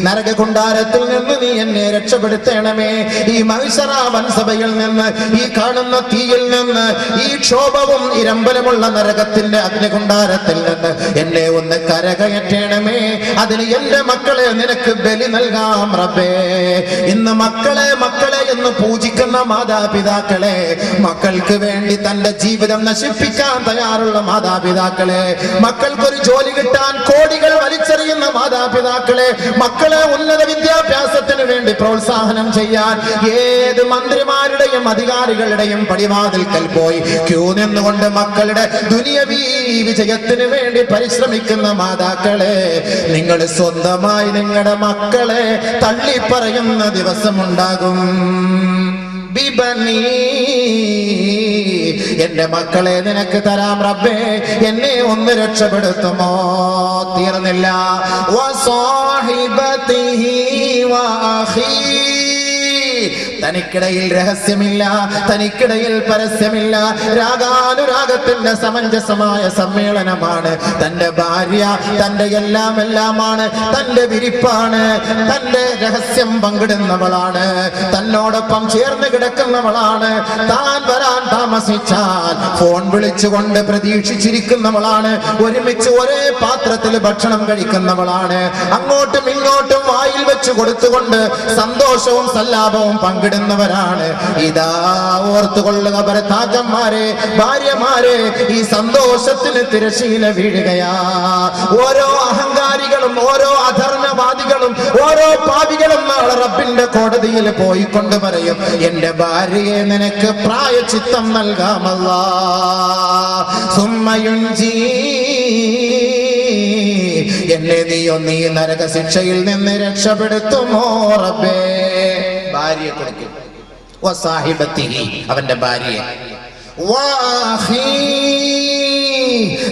നരകകുണ്ടാരത്തിൽ നിന്ന് നീ എന്നെ രക്ഷപ്പെടുത്തണമേ, ഈ മഹ്ശറ വൻസഭയിൽ നിന്ന്, ഈ കാണുന്ന തീയിൽ നിന്ന്, ഈ ക്ഷോഭവും ഇരമ്പലുമുള്ള നരകത്തിന്റെ അഗ്നികുണ്ടാരത്തിൽ നിന്ന് എന്നെ ഒന്ന് കരകയറ്റണമേ. അതിന് എന്റെ മക്കളെ നിനക്ക് ബലി നൽകാം റബ്ബേ. ഇന്ന് മക്കളെ മക്കളെ എന്ന് പൂജിക്കുന്ന മാതാപിതാക്കളെ, മക്കൾക്ക് വേണ്ടി തന്റെ ജീവിതം നശിപ്പിക്കാൻ തയ്യാറുള്ള മാതാപിതാക്കളെ, മക്കൾക്കൊരു ജോലി കിട്ടാൻ കോടികൾ വലിച്ചെറിയുന്ന മാതാപിതാക്കളെ, മക്കളെ ഉന്നത വിദ്യാഭ്യാസത്തിന് വേണ്ടി പ്രോത്സാഹനം ചെയ്യാൻ ഏത് മന്ത്രിമാരുടെയും അധികാരികളുടെയും പടിവാതിൽക്കൽ പോയി ക്യൂ നിന്നുകൊണ്ട് മക്കളുടെ ദുനിയവീ വിജയത്തിന് വേണ്ടി പരിശ്രമിക്കുന്ന മാതാക്കളെ, നിങ്ങൾ സ്വന്തമായി നിങ്ങളുടെ മക്കളെ തള്ളിപ്പറയുന്ന ദിവസമുണ്ടാകും. ബിബനീ, എന്റെ മക്കളെ നിനക്ക് തരാം റബ്ബേ, എന്നെ ഒന്ന് രക്ഷപ്പെടുത്തുമോ? തീർന്നില്ല. വസാഹിബതിഹി വഅഖീ, തനിക്കിടയിൽ രഹസ്യമില്ല, തനിക്കിടയിൽ പരസ്യമില്ല, രാഗാനുരാഗത്തിന്റെ സമഞ്ജസമായ സമ്മേളനമാണ്. തന്റെ ഭാര്യ തന്റെ എല്ലാമാണ്, തന്റെ വിരിപ്പാണ്, തന്റെ രഹസ്യം പങ്കിടുന്നവളാണ്, തന്നോടൊപ്പം ചേർന്ന് കിടക്കുന്നവളാണ്, താൻ വരാൻ താമസിച്ചാൽ ഫോൺ വിളിച്ചുകൊണ്ട് പ്രതീക്ഷിച്ചിരിക്കുന്നവളാണ്, ഒരുമിച്ച് ഒരേ പാത്രത്തിൽ ഭക്ഷണം കഴിക്കുന്നവളാണ്, അങ്ങോട്ടും ഇങ്ങോട്ടും വായിൽ വെച്ച് കൊടുത്തുകൊണ്ട് സന്തോഷവും സല്ലാപവും പങ്കിടുന്നവരാണ്. ഇതാ ഓർത്തുകൊള്ളുക ഭർത്താക്കന്മാരെ, ഭാര്യമാരെ, ഈ സന്തോഷത്തിന് തിരശീല വീഴുകയാ. ഓരോ അഹങ്കാരികളും ഓരോ അധർമ്മവാദികളും ഓരോ പാപികളും നാളെ റബ്ബിന്റെ കോടതിയിൽ പോയിക്കൊണ്ട് പറയും, എന്റെ ഭാര്യയെ നിനക്ക് പ്രായച്ചിത്തം നൽകാമല്ലാ. സുമ്മയുൻജീ, എന്നെ നീ നരക ശിക്ഷയിൽ നിന്ന് രക്ഷപ്പെടുത്തുമോ റബ്ബേ? ഭാര്യയെ കൊടുക്കും. വസാഹിബത്തിഹി, അവന്റെ ഭാര്യയെ. വഅഖീ,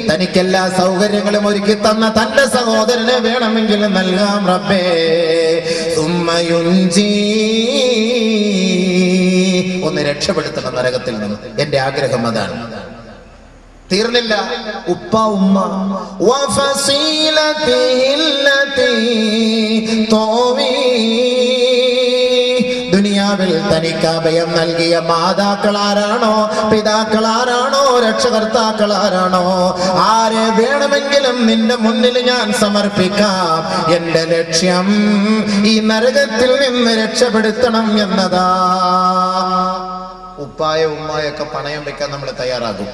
തനിക്കെല്ലാ സൗകര്യങ്ങളും ഒരുക്കി തന്ന തന്റെ സഹോദരനെ വേണമെങ്കിൽ നൽകാം റബ്ബേ. സുമ്മ യുൻജീ, ഒന്ന് രക്ഷപ്പെടുത്തണം നരകത്തിൽ നിന്ന്, എന്റെ ആഗ്രഹം അതാണ്. തീർന്നില്ല. ഉപ്പ ഉമ്മ. ദുനിയാവിൽ തനിക്ക് അഭയം നൽകിയ മാതാക്കളാരാണോ, പിതാക്കളാരാണോ, രക്ഷകർത്താക്കളാരാണോ, ആരെ വേണമെങ്കിലും നിന്റെ മുന്നിൽ ഞാൻ സമർപ്പിക്കാം. എന്റെ ലക്ഷ്യം ഈ നരകത്തിൽ നിന്ന് രക്ഷപ്പെടുത്തണം എന്നതാ. ഉപ്പായ ഉമ്മായൊക്കെ പണയം വെക്കാൻ നമ്മൾ തയ്യാറാകും.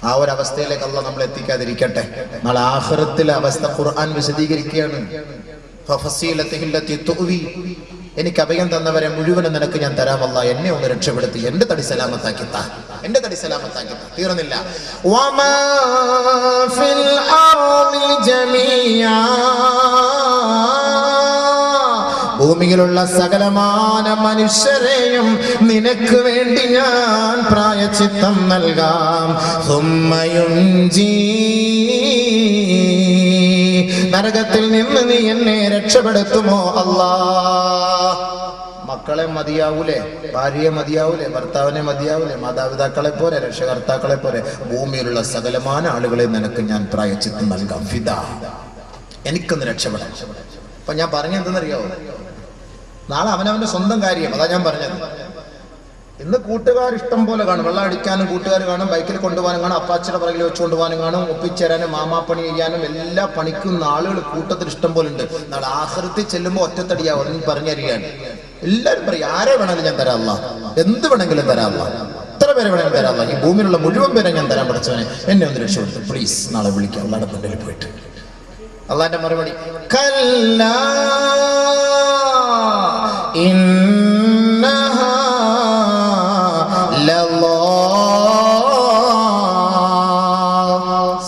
ആ ഒരു അവസ്ഥയിലേക്ക് അല്ലാഹ് നമ്മൾ എത്തിക്കാതിരിക്കട്ടെ. നാളെ ആഖിറത്തിലെ അവസ്ഥ ഖുർആൻ വിശദീകരിക്കുകയാണ്. എനിക്ക് അഭയം തന്നവരെ മുഴുവനും നിനക്ക് ഞാൻ തരാം അല്ലാ, എന്നെ ഒന്ന് രക്ഷപ്പെടുത്തി എന്റെ തടി സലാമത്താക്കി താ, എന്റെ തടി സലാമത്താക്കി താ. തീർന്നില്ല. വമാ ഫിൽ അർളി ജമീഅ, ഭൂമിയിലുള്ള സകലമാന മനുഷ്യരെയും നിനക്ക് വേണ്ടി ഞാൻ പ്രായശ്ചിത്തം നൽകാം. സുമ്മയുൻജീ, നരകത്തിൽ നിന്ന് നീ എന്നെ രക്ഷപ്പെടുത്തുമോ അല്ലാ? മക്കളെ മതിയാവൂലേ, ഭാര്യയെ മതിയാവൂലേ, ഭർത്താവിനെ മതിയാവൂലേ, മാതാപിതാക്കളെ പോലെ, രക്ഷകർത്താക്കളെ പോലെ ഭൂമിയിലുള്ള സകലമാന ആളുകളെ നിനക്ക് ഞാൻ പ്രായശ്ചിത്തം നൽകാം. ഫിദാ, എനിക്കൊന്ന് രക്ഷപ്പെടാം. അപ്പൊ ഞാൻ പറഞ്ഞെന്തെന്നറിയാവോ? നാളെ അവനവന്റെ സ്വന്തം കാര്യം. അതാ ഞാൻ പറഞ്ഞത്. ഇന്ന് കൂട്ടുകാർ ഇഷ്ടം പോലെ കാണും. വെള്ളം അടിക്കാനും കൂട്ടുകാർ കാണും, ബൈക്കിൽ കൊണ്ടുപോകാനും കാണും, അപ്പാച്ചിയുടെ പുറകിൽ വെച്ചുകൊണ്ട് പോകാനും കാണും, ഒപ്പിച്ചേരാനും മാമാപ്പണി ചെയ്യാനും എല്ലാ പണിക്കുന്ന ആളുകൾ കൂട്ടത്തിൽ ഇഷ്ടം പോലെ ഉണ്ട്. നാളെ ആഖിറത്തിൽ ചെല്ലുമ്പോൾ ഒറ്റത്തടിയാവും. നീ പറഞ്ഞറിയാണ്. എല്ലാവരും പറയും ആരെ വേണമെങ്കിലും ഞാൻ തരാം അല്ലാ, എന്ത് വേണമെങ്കിലും തരാം അല്ലാ, എത്ര പേരെ വേണമെങ്കിലും തരാം അല്ലാ, ഈ ഭൂമിയിലുള്ള മുഴുവൻ പേരെ ഞാൻ തരാൻ പഠിച്ചവനെ, എന്നെ ഒന്ന് രക്ഷപ്പെടുത്തും പ്ലീസ്, നാളെ വിളിക്കാം അള്ളാന്റെ മുന്നിൽ പോയിട്ട്. അള്ളാന്റെ മറുപടി കല്ലാ ഇന്നഹാ ലല്ലാ,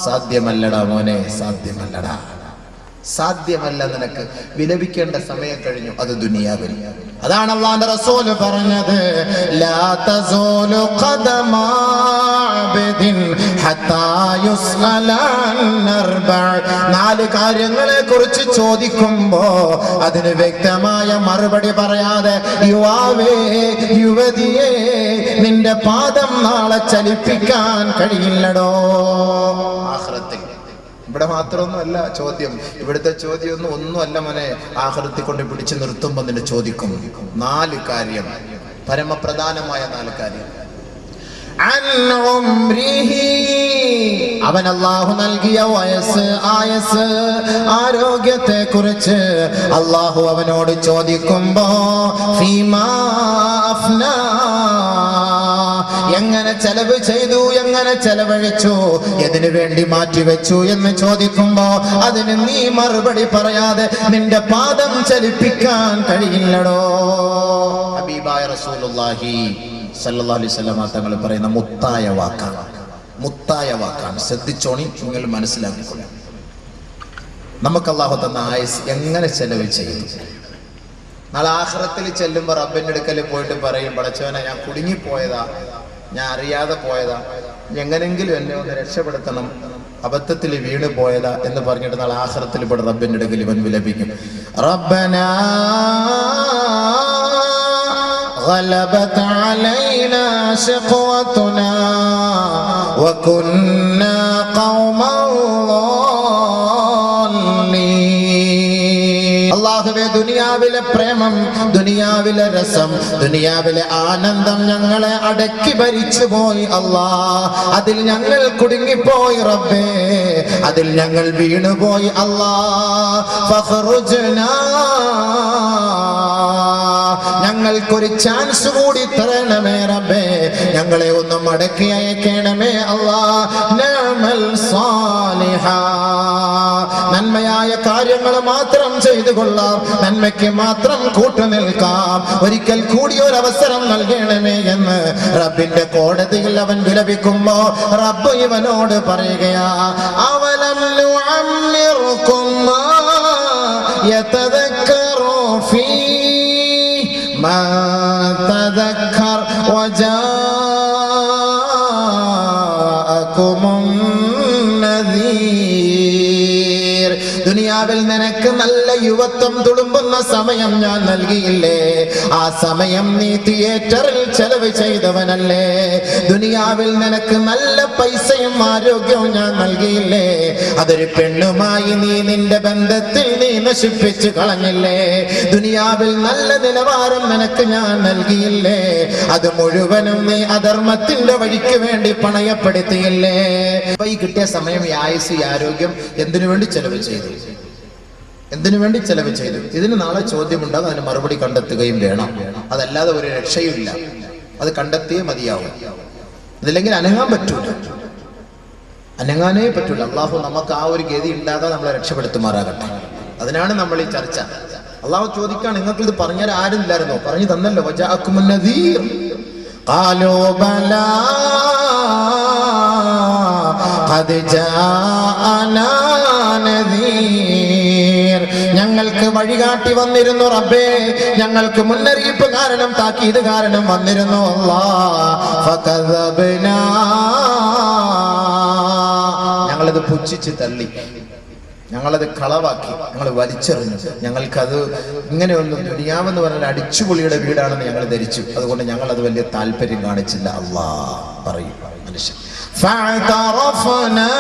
സാധ്യമല്ലടാ മോനെ, സാധ്യമല്ലടാ, സാധ്യമല്ല. നിനക്ക് വിലപിക്കേണ്ട സമയം കഴിഞ്ഞു. അത് ദുനിയാവിൽ. അതാണ് അല്ലാഹുവിന്റെ റസൂൽ പറഞ്ഞത്, ലാ തസൂലു ഖദമ അബ്ദിൻ ഹത്താ യുസ്അല അൻ അർബഅ. 4 കാര്യങ്ങളെ കുറിച്ച് ചോദിക്കുമ്പോ അതിന് വ്യക്തമായ മറുപടി പറയാതെ യുവാവേ, യുവതിയെ, നിന്റെ പാദം നാളെ ചലിപ്പിക്കാൻ കഴിയില്ലടോ. ആഖിറത്തിൽ ഇവിടെ മാത്രമൊന്നുമല്ല ചോദ്യം. ഇവിടുത്തെ ചോദ്യം ഒന്നുമല്ല മോനെ. ആഖിറത്തിൽ കൊണ്ട് പിടിച്ചു നിർത്തുമ്പോൾ നിന്നെ ചോദിക്കും 4 കാര്യം, പരമപ്രധാനമായ 4 കാര്യം. അവൻ അല്ലാഹു നൽകിയ വയസ്സ്, ആയസ്, ആരോഗ്യത്തെ കുറിച്ച് അല്ലാഹു അവനോട് ചോദിക്കുമ്പോ ഫീമാ അഫ്നാ, എങ്ങനെ ചെലവ് ചെയ്തു, എങ്ങനെ ചെലവഴിച്ചു, എതിനു വേണ്ടി മാറ്റിവെച്ചു എന്ന് ചോദിക്കുമ്പോ അതിന് നീ മറുപടി പറയാതെ നിന്റെ പാദം ചലിപ്പിക്കാൻ കഴിയില്ലടോ. ഹബീബായ റസൂലുള്ളാഹി സല്ലല്ലാഹു അലൈഹി വസല്ലം തങ്ങൾ പറയുന്ന മുത്തായ വാക്കാണ്, മുത്തായ വാക്കാണ്. ശ്രദ്ധിച്ചോണി, നിങ്ങൾ മനസ്സിലാക്കിക്കൊള്ളു. നമുക്ക് അല്ലാഹു തന്ന ആയുസ് എങ്ങനെ ചെലവ് ചെയ്തു? നാളെ ആഖിറത്തിൽ ചെല്ലുമ്പോൾ റബ്ബിന്റെ അടുക്കൽ പോയിട്ട് പറയും, പടച്ചവനെ ഞാൻ കുടുങ്ങിപ്പോയതാ, ഞാൻ അറിയാതെ പോയതാ, എങ്ങനെങ്കിലും എന്നെ ഒന്ന് രക്ഷപ്പെടുത്തണം, അബദ്ധത്തിൽ വീണ് പോയതാ എന്ന് പറഞ്ഞിട്ട് നാളെ ആഖിറത്തിൽ ഇവിടെ റബ്ബിന്റെ അടുക്കൽ ഇവൻ വിലപിക്കും, റബ്ബനാ غلبت علينا شقوتنا وكنا قوما ضالين. അല്ലാഹുവേ, ദുനിയാവിലെ പ്രേമം, ദുനിയാവിലെ രസം, ദുനിയാവിലെ ആനന്ദം ഞങ്ങളെ അടക്കി ഭരിച്ചു പോയി അല്ലാ. അതിൽ ഞങ്ങൾ കുടുങ്ങിപ്പോയി റബ്ബേ, അതിൽ ഞങ്ങൾ വീണുപോയി അല്ലാ. ഫഖ്റുജ്നാ, ഞങ്ങൾക്കൊരു ചാൻസ് കൂടി തരണമേ റബ്ബേ, ഞങ്ങളെ ഒന്ന് മടക്കി അയക്കണമേ അല്ലാ. നഅമൽ സാലിഹാ, നന്മയായ കാര്യങ്ങൾ മാത്രം ചെയ്തു കൊള്ളാം, നന്മയ്ക്ക് മാത്രം കൂട്ടുനിൽക്കാം, ഒരിക്കൽ കൂടി ഒരു അവസരം നൽകണമേ എന്ന് റബ്ബിന്റെ കോടതിയിൽ അവൻ വിലപിക്കുമ്പോ റബ്ബ് ഇവനോട് പറയുകയാ, അവലം നുഅമ്മിറുകും മാ യതദക്കറു ഫീ മാ തദക്കർ വജാഅകുമുൻ നദീർ. ദുനിയാവിൽ നിനക്ക് നല്ല യുവത്വം തുളുമ്പുന്ന സമയം ഞാൻ നൽകിയില്ലേ? ആ സമയം നീ തിയേറ്ററിൽ ചെലവ് ചെയ്തവനല്ലേ? ദുനിയാവിൽ നിനക്ക് നല്ല പൈസയും ആരോഗ്യവും ഞാൻ നൽകിയില്ലേ? അതൊരു പെണ്ണുമായി നീ നിന്റെ ബന്ധത്തിൽ നീ നശിപ്പിച്ചു കളഞ്ഞില്ലേ? ദുനിയാവിൽ നല്ല നിലവാരം നിനക്ക് ഞാൻ നൽകിയില്ലേ? അത് മുഴുവനും നീ അധർമ്മത്തിന്റെ വഴിക്ക് വേണ്ടി പണയപ്പെടുത്തിയില്ലേ? അപ്പൊ ഈ കിട്ടിയ സമയം, ഈ ആയുസ്, ഈ ആരോഗ്യം എന്തിനു വേണ്ടി ചെലവ് ചെയ്തു? എന്തിനു വേണ്ടി ചെലവ് ചെയ്തു? ഇതിന് നാളെ ചോദ്യമുണ്ടാകും, അതിന് മറുപടി കണ്ടെത്തുകയും വേണം. അതല്ലാതെ ഒരു രക്ഷയുമില്ല, അത് കണ്ടെത്തിയേ മതിയാവും. ഇതില്ലെങ്കിൽ അനങ്ങാൻ പറ്റൂല, അനങ്ങാനേ പറ്റൂല. അള്ളാഹു നമുക്ക് ആ ഒരു ഗതി ഉണ്ടാകാതെ നമ്മളെ രക്ഷപ്പെടുത്തുമാറാകട്ടെ. അതിനാണ് നമ്മൾ ഈ ചർച്ച. അള്ളാഹു ചോദിക്കാണ്, നിങ്ങൾക്ക് ഇത് പറഞ്ഞാൽ ആരും ഇല്ലായിരുന്നോ? പറഞ്ഞു തന്നല്ലോ. വജാഅക്കുമുൻ നദീർ ഖാലൂ ബലാ ഖദ് ജാഅനാ നദീർ. ഞങ്ങൾക്ക് വഴികാട്ടി വന്നിരുന്നു റബ്ബേ, ഞങ്ങൾക്ക് മുന്നറിയിപ്പ് കാരണം താക്കീത് കാരണം വന്നിരുന്നു അല്ലാഹ്. ഫകദബ്നാ, ഞങ്ങളത് പുച്ഛിച്ച് തള്ളി, ഞങ്ങളത് കളവാക്കി, ഞങ്ങൾ വലിച്ചെറിഞ്ഞു. ഞങ്ങൾക്കത് ഇങ്ങനെയൊന്നും ദുനിയാവെന്ന് പറഞ്ഞാൽ അടിച്ചുപൊളിയുടെ വീടാണെന്ന് ഞങ്ങൾ ധരിച്ചു. അതുകൊണ്ട് ഞങ്ങൾ അത് വലിയ താല്പര്യം കാണിച്ചില്ല. അല്ലാഹ് പറയും മനുഷ്യൻ. فاعترفنا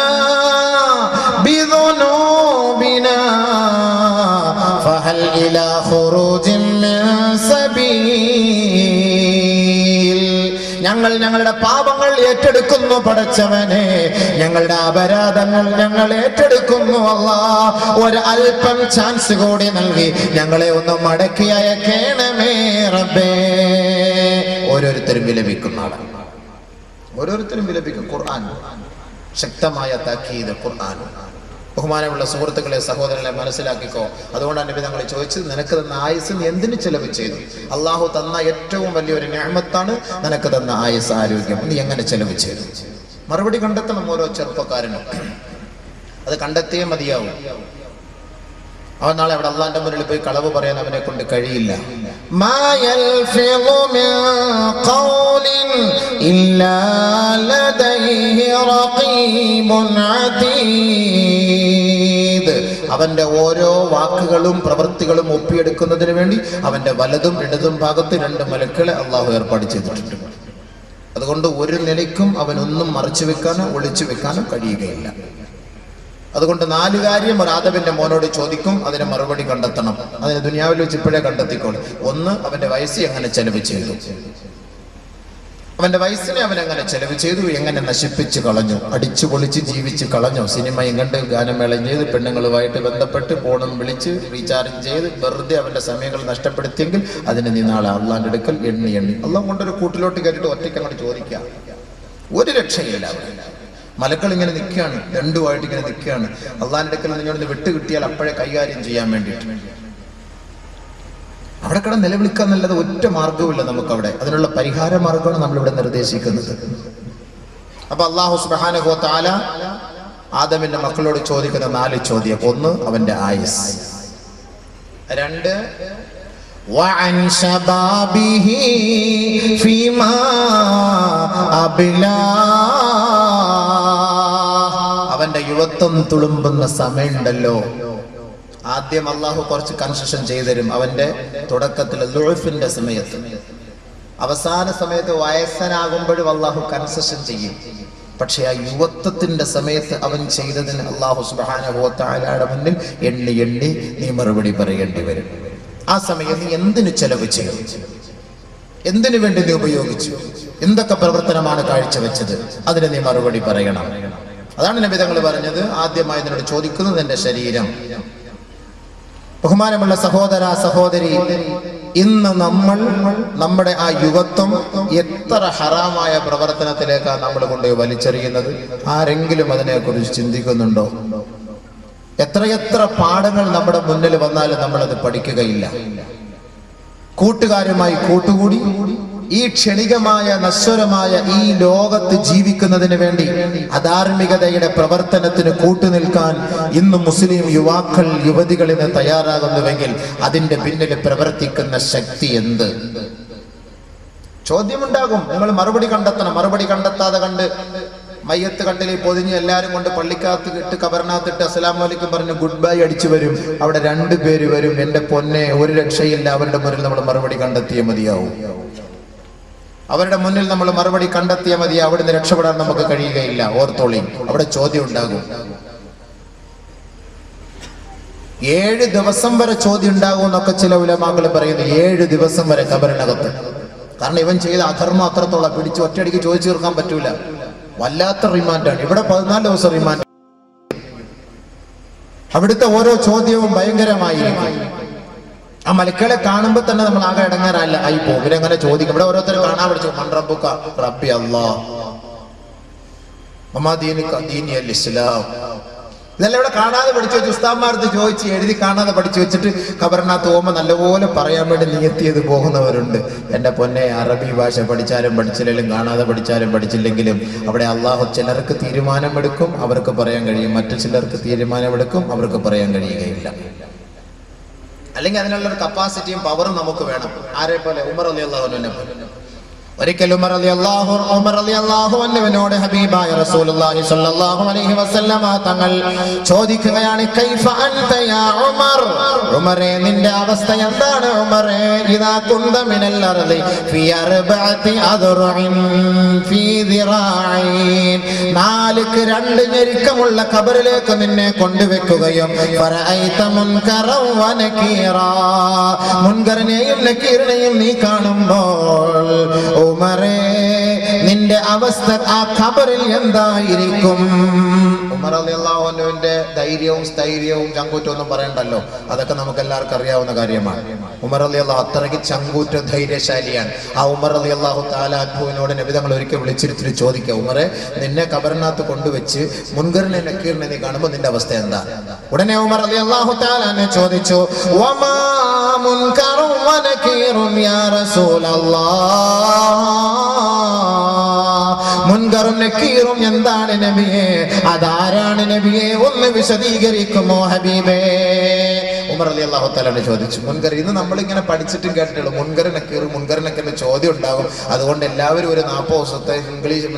بذنوبنا فهل إلى خروج من سبيل. ഞങ്ങൾ ഞങ്ങളുടെ പാപങ്ങൾ ഏറ്റെടുക്കുന്നു പടച്ചവനെ, ഞങ്ങളുടെ അപരാധങ്ങൾ ഞങ്ങൾ ഏറ്റെടുക്കുന്നു അല്ലാഹ്. ഒരു അല്പം ചാൻസ് കൂടി നൽകി ഞങ്ങളെ ഒന്ന് മടക്കി അയക്കണമേ റബ്ബേ. ഓരോരുത്തരും വിലപിക്കുന്ന ആളാണ്, ഓരോരുത്തരും വിലപിക്കും. ഖുർആൻ ശക്തമായ താക്കീത്. ഖുർആൻ ബഹുമാനമുള്ള സുഹൃത്തുക്കളെ, സഹോദരങ്ങളെ, മനസ്സിലാക്കിക്കോ. അതുകൊണ്ടാണ് നബി തങ്ങൾ ചോദിച്ചത്, നിനക്ക് തന്ന ആയുസ് നീ എന്തിനു ചെലവ് ചെയ്തു? അള്ളാഹു തന്ന ഏറ്റവും വലിയൊരു നിഅമത്താണ് നിനക്ക് തന്ന ആയുസ്, ആരോഗ്യം. നീ എങ്ങനെ ചെലവ് ചെയ്തു? മറുപടി കണ്ടെത്തണം ഓരോ ചെറുപ്പക്കാരനും. അത് കണ്ടെത്തിയേ മതിയാവും. അവൻ നാളെ അവിടെ അള്ളാന്റെ മുന്നിൽ പോയി കളവ് പറയാൻ അവനെ കൊണ്ട് കഴിയില്ല. അവന്റെ ഓരോ വാക്കുകളും പ്രവൃത്തികളും ഒപ്പിയെടുക്കുന്നതിന് വേണ്ടി അവന്റെ വലതും ഇടതും ഭാഗത്ത് 2 മലക്കുകളെ അള്ളാഹു ഏർപ്പാട് ചെയ്തിട്ടുണ്ട്. അതുകൊണ്ട് ഒരു നിലയ്ക്കും അവനൊന്നും മറച്ചു വെക്കാനോ ഒളിച്ചു വെക്കാനോ കഴിയുകയില്ല. അതുകൊണ്ട് 4 കാര്യം ഒരു ആദമിന്റെ മോനോട് ചോദിക്കും, അതിന് മറുപടി കണ്ടെത്തണം. അതിന് ദുനിയാവിൽ വെച്ച് ഇപ്പോഴേ കണ്ടെത്തിക്കോളും. 1, അവന്റെ വയസ്സ് എങ്ങനെ ചെലവ് ചെയ്തു, അവന്റെ വയസ്സിനെ അവൻ എങ്ങനെ ചെലവ് ചെയ്തു, എങ്ങനെ നശിപ്പിച്ച് കളഞ്ഞു, അടിച്ചു പൊളിച്ച് ജീവിച്ച് കളഞ്ഞു. സിനിമയും കണ്ട് ഗാനമേളം ചെയ്ത് പെണ്ണുങ്ങളുമായിട്ട് ബന്ധപ്പെട്ട് ഫോണും വിളിച്ച് റീചാർജ് ചെയ്ത് വെറുതെ അവന്റെ സമയങ്ങൾ നഷ്ടപ്പെടുത്തിയെങ്കിൽ അതിന് നീ നാളെ അള്ളാന്റെ അടുക്കൽ എണ്ണി അള്ളാഹ് കൊണ്ടൊരു കൂട്ടിലോട്ട് കയറിയിട്ട് ഒറ്റയ്ക്ക് അങ്ങോട്ട് ചോദിക്കാം. ഒരു രക്ഷയില്ല. മലക്കൾ ഇങ്ങനെ നിൽക്കുകയാണ്, രണ്ടുമായിട്ട് ഇങ്ങനെ നിൽക്കുകയാണ്. അള്ളാന്റെ അടുക്കൽ നിന്നോട് വിട്ട് കിട്ടിയാൽ അപ്പോഴേ കൈകാര്യം ചെയ്യാൻ വേണ്ടിയിട്ട് അവിടെ കിടന്ന് നിലവിളിക്കാൻ നല്ലത് ഒറ്റ മാർഗവുമില്ല നമുക്കവിടെ. അതിനുള്ള പരിഹാര മാർഗമാണ് നമ്മളിവിടെ നിർദ്ദേശിക്കുന്നത്. അപ്പൊ അല്ലാഹു സുബ്ഹാനഹു വ തആല ആദമിന്റെ മക്കളോട് ചോദിക്കുന്ന 4 ചോദ്യം. 1, അവന്റെ ആയുസ്. 2, വഅൻ ശബാബിഹി ഫീമാ അബ്ലാ, അവന്റെ യുവത്വം തുളുമ്പുന്ന സമയമുണ്ടല്ലോ. ആദ്യം അള്ളാഹു കുറച്ച് കൺസെഷൻ ചെയ്തുതരും. അവന്റെ തുടക്കത്തിൽ ലുഅഫിന്റെ സമയത്ത്, അവസാന സമയത്ത് വയസ്സനാകുമ്പോഴും അള്ളാഹു കൺസെഷൻ ചെയ്യും. പക്ഷെ ആ യുവത്വത്തിന്റെ സമയത്ത് അവൻ ചെയ്തതിന് അള്ളാഹു സുബ്ഹാനഹു വ തആലയുടെ മുന്നിൽ എണ്ണി എണ്ണി നീ മറുപടി പറയേണ്ടി വരും. ആ സമയം നീ എന്തിനു ചെലവ് ചെയ്തു, എന്തിനു വേണ്ടി നീ ഉപയോഗിച്ചു, എന്തൊക്കെ പ്രവർത്തനമാണ് കാഴ്ചവെച്ചത്, അതിന് നീ മറുപടി പറയണം. അതാണ് നബി തങ്ങൾ പറഞ്ഞത്, ആദ്യമായി നിന്നോട് ചോദിക്കുന്നത് എന്റെ ശരീരം. ബഹുമാനമുള്ള സഹോദര സഹോദരി, ഇന്ന് നമ്മൾ നമ്മുടെ ആ യുവത്വം എത്ര ഹറാമായ പ്രവർത്തനത്തിലേക്കാണ് നമ്മൾ കൊണ്ടുപോയി വലിച്ചെറിയുന്നത്? ആരെങ്കിലും അതിനെക്കുറിച്ച് ചിന്തിക്കുന്നുണ്ടോ? എത്രയെത്ര പാഠങ്ങൾ നമ്മുടെ മുന്നിൽ വന്നാലും നമ്മളത് പഠിക്കുകയില്ല. കൂട്ടുകാരുമായി കൂട്ടുകൂടി ഈ ക്ഷണികമായ നശ്വരമായ ഈ ലോകത്ത് ജീവിക്കുന്നതിന് വേണ്ടി അധാർമികതയുടെ പ്രവർത്തനത്തിന് കൂട്ടുനിൽക്കാൻ ഇന്ന് മുസ്ലിം യുവാക്കൾ യുവതികളിന് തയ്യാറാകുന്നുവെങ്കിൽ അതിന്റെ പിന്നിൽ പ്രവർത്തിക്കുന്ന ശക്തി എന്ത്? ചോദ്യമുണ്ടാകും. നിങ്ങൾ മറുപടി കണ്ടെത്തണം. മറുപടി കണ്ടെത്താതെ കണ്ട് മയ്യത്ത് കണ്ടിൽ പൊതിഞ്ഞ് എല്ലാവരും കൊണ്ട് പള്ളിക്കകത്ത് ഇട്ട് കബറിനകത്തിട്ട് അസ്സലാമു അലൈക്കും പറഞ്ഞ് ഗുഡ് ബൈ അടിച്ചു വരും. അവിടെ 2 പേര് വരും. എന്റെ പൊന്നെ, ഒരു രക്ഷയില്ല. അവരുടെ മുന്നിൽ നമ്മൾ മറുപടി കണ്ടെത്തിയേ മതിയാവും. അവരുടെ മുന്നിൽ നമ്മൾ മറുപടി കണ്ടെത്തിയ മതി. അവിടുന്ന് രക്ഷപ്പെടാൻ നമുക്ക് കഴിയുകയില്ല. ഓർത്തോളി, അവിടെ ചോദ്യം ഉണ്ടാകും. 7 ദിവസം വരെ ചോദ്യം ഉണ്ടാകും എന്നൊക്കെ ചില ഉലമാക്കൾ പറയുന്നു. 7 ദിവസം വരെ കബറിനകത്ത്. കാരണം ഇവൻ ചെയ്ത അധർമ്മം അത്രത്തോളം പിടിച്ച് ഒറ്റയടിക്ക് ചോദിച്ചു തീർക്കാൻ പറ്റൂല. വല്ലാത്ത റിമാൻഡാണ്. ഇവിടെ 14 ദിവസം റിമാൻഡ്. അവിടുത്തെ ഓരോ ചോദ്യവും ഭയങ്കരമായിരിക്കും. ആ മലക്കളെ കാണുമ്പോൾ തന്നെ നമ്മൾ ആകെ ഇടങ്ങാറല്ല ആയി പോകും. ഇവരങ്ങനെ ചോദിക്കും. ഇവിടെ ഓരോരുത്തർ കാണാൻ പഠിച്ചു. മൻ റബ്ബുക? റബ്ബി അല്ലാഹ്. വമാ ദീനുക? ദീനി അൽ ഇസ്ലാം. ഇതെല്ലാം ഇവിടെ കാണാതെ പഠിച്ചു വെച്ച് ഉസ്താദ്മാർക്ക് ചോദിച്ച് എഴുതി കാണാതെ പഠിച്ചു വെച്ചിട്ട് ഖബറിനകത്ത് പോകുമ്പോൾ നല്ലപോലെ പറയാൻ വേണ്ടി നിയത്തിയത് പോകുന്നവരുണ്ട്. എൻ്റെ പൊന്നെ, അറബി ഭാഷ പഠിച്ചാലും പഠിച്ചില്ലെങ്കിലും കാണാതെ പഠിച്ചാലും പഠിച്ചില്ലെങ്കിലും അവിടെ അള്ളാഹു ചിലർക്ക് തീരുമാനമെടുക്കും, അവർക്ക് പറയാൻ കഴിയും. മറ്റു ചിലർക്ക് തീരുമാനമെടുക്കും, അവർക്ക് പറയാൻ കഴിയുകയില്ല. അല്ലെങ്കിൽ അതിനുള്ളൊരു കപ്പാസിറ്റിയും പവറും നമുക്ക് വേണം. ആരെ പോലെ? ഉമർ റളിയല്ലാഹു അൻഹുവിനെ പോലെ. ഒരിക്കൽ ഉമർ റളിയല്ലാഹു അൻഹുവിനോട് ഹബീബായ റസൂലുള്ളാഹി സ്വല്ലല്ലാഹു അലൈഹി വസല്ലമ തങ്ങൾ ചോദിക്കുകയാണ്, കൈഫ അൻത യാ ഉമർ, ഉമറേ നിന്റെ അവസ്ഥ എന്താണ് ഉമറേ? ഇദാ കുന്ത മിനൽ അർളി ഫീ അർബഅതി അദ്റുഇൻ ഫീ ദിറാഇൻ, നാലുക്ക് രണ്ട് ഞെരുക്കമുള്ള ഖബറിലേക്ക് നിന്നെ കൊണ്ടുവെക്കുകയും ഫറഅയ്ത മുൻകറൻ വ നകീറാ, മുൻകറിനെയും നകീറിനെയും നീ കാണുമ്പോൾ ഉമറേ നിന്റെ അവസ്ഥ ആ ഖബറിൽ എന്തായിരിക്കും? ഉമർ റളിയല്ലാഹു അൻഹുവിന്റെ ധൈര്യവും സ്ഥൈര്യവും ചങ്കൂറ്റവും ഒന്നും പറയണ്ടല്ലോ, അതൊക്കെ നമുക്ക് എല്ലാവർക്കും അറിയാവുന്ന കാര്യമാണ്. ഉമർ റളിയല്ലാഹു അത്രയ്ക്ക് ചങ്കൂറ്റ ധൈര്യശാലിയാണ്. ആ ഉമർ റളിയല്ലാഹു തആല അൻഹുവിനോട് നബി തങ്ങൾ ഒരിക്കൽ വിളിച്ചിരുത്തി ചോദിക്കുക, ഉമറെ നിന്നെ ഖബറിനകത്ത് കൊണ്ടുവച്ച് മുൻകറിനെ നക്കീറിനെ നീ കാണുമ്പോൾ നിന്റെ അവസ്ഥ എന്താ? ഉടനെ ഉമർ റളിയല്ലാഹു തആല എന്നെ ചോദിച്ചു, വമാ മുൻകറും വ നകീറുൻ യാ റസൂലല്ലാഹ്, മുൻകറും നക്കീറും എന്താണ് നബിയേ? അതാരാണ് നബിയെ? ഒന്ന് വിശദീകരിക്കുമോ ഹബീബേ? ഉമർ റളിയല്ലാഹു തആല ചോദിച്ചു. മുൻകർ ഇന്ന് നമ്മളിങ്ങനെ പഠിച്ചിട്ടും കേട്ടിട്ടുള്ളൂ, മുൻകർ നക്കീർ ചോദ്യം ഉണ്ടാകും. അതുകൊണ്ട് എല്ലാവരും ഒരു 40 ദിവസത്തെ ഇംഗ്ലീഷ്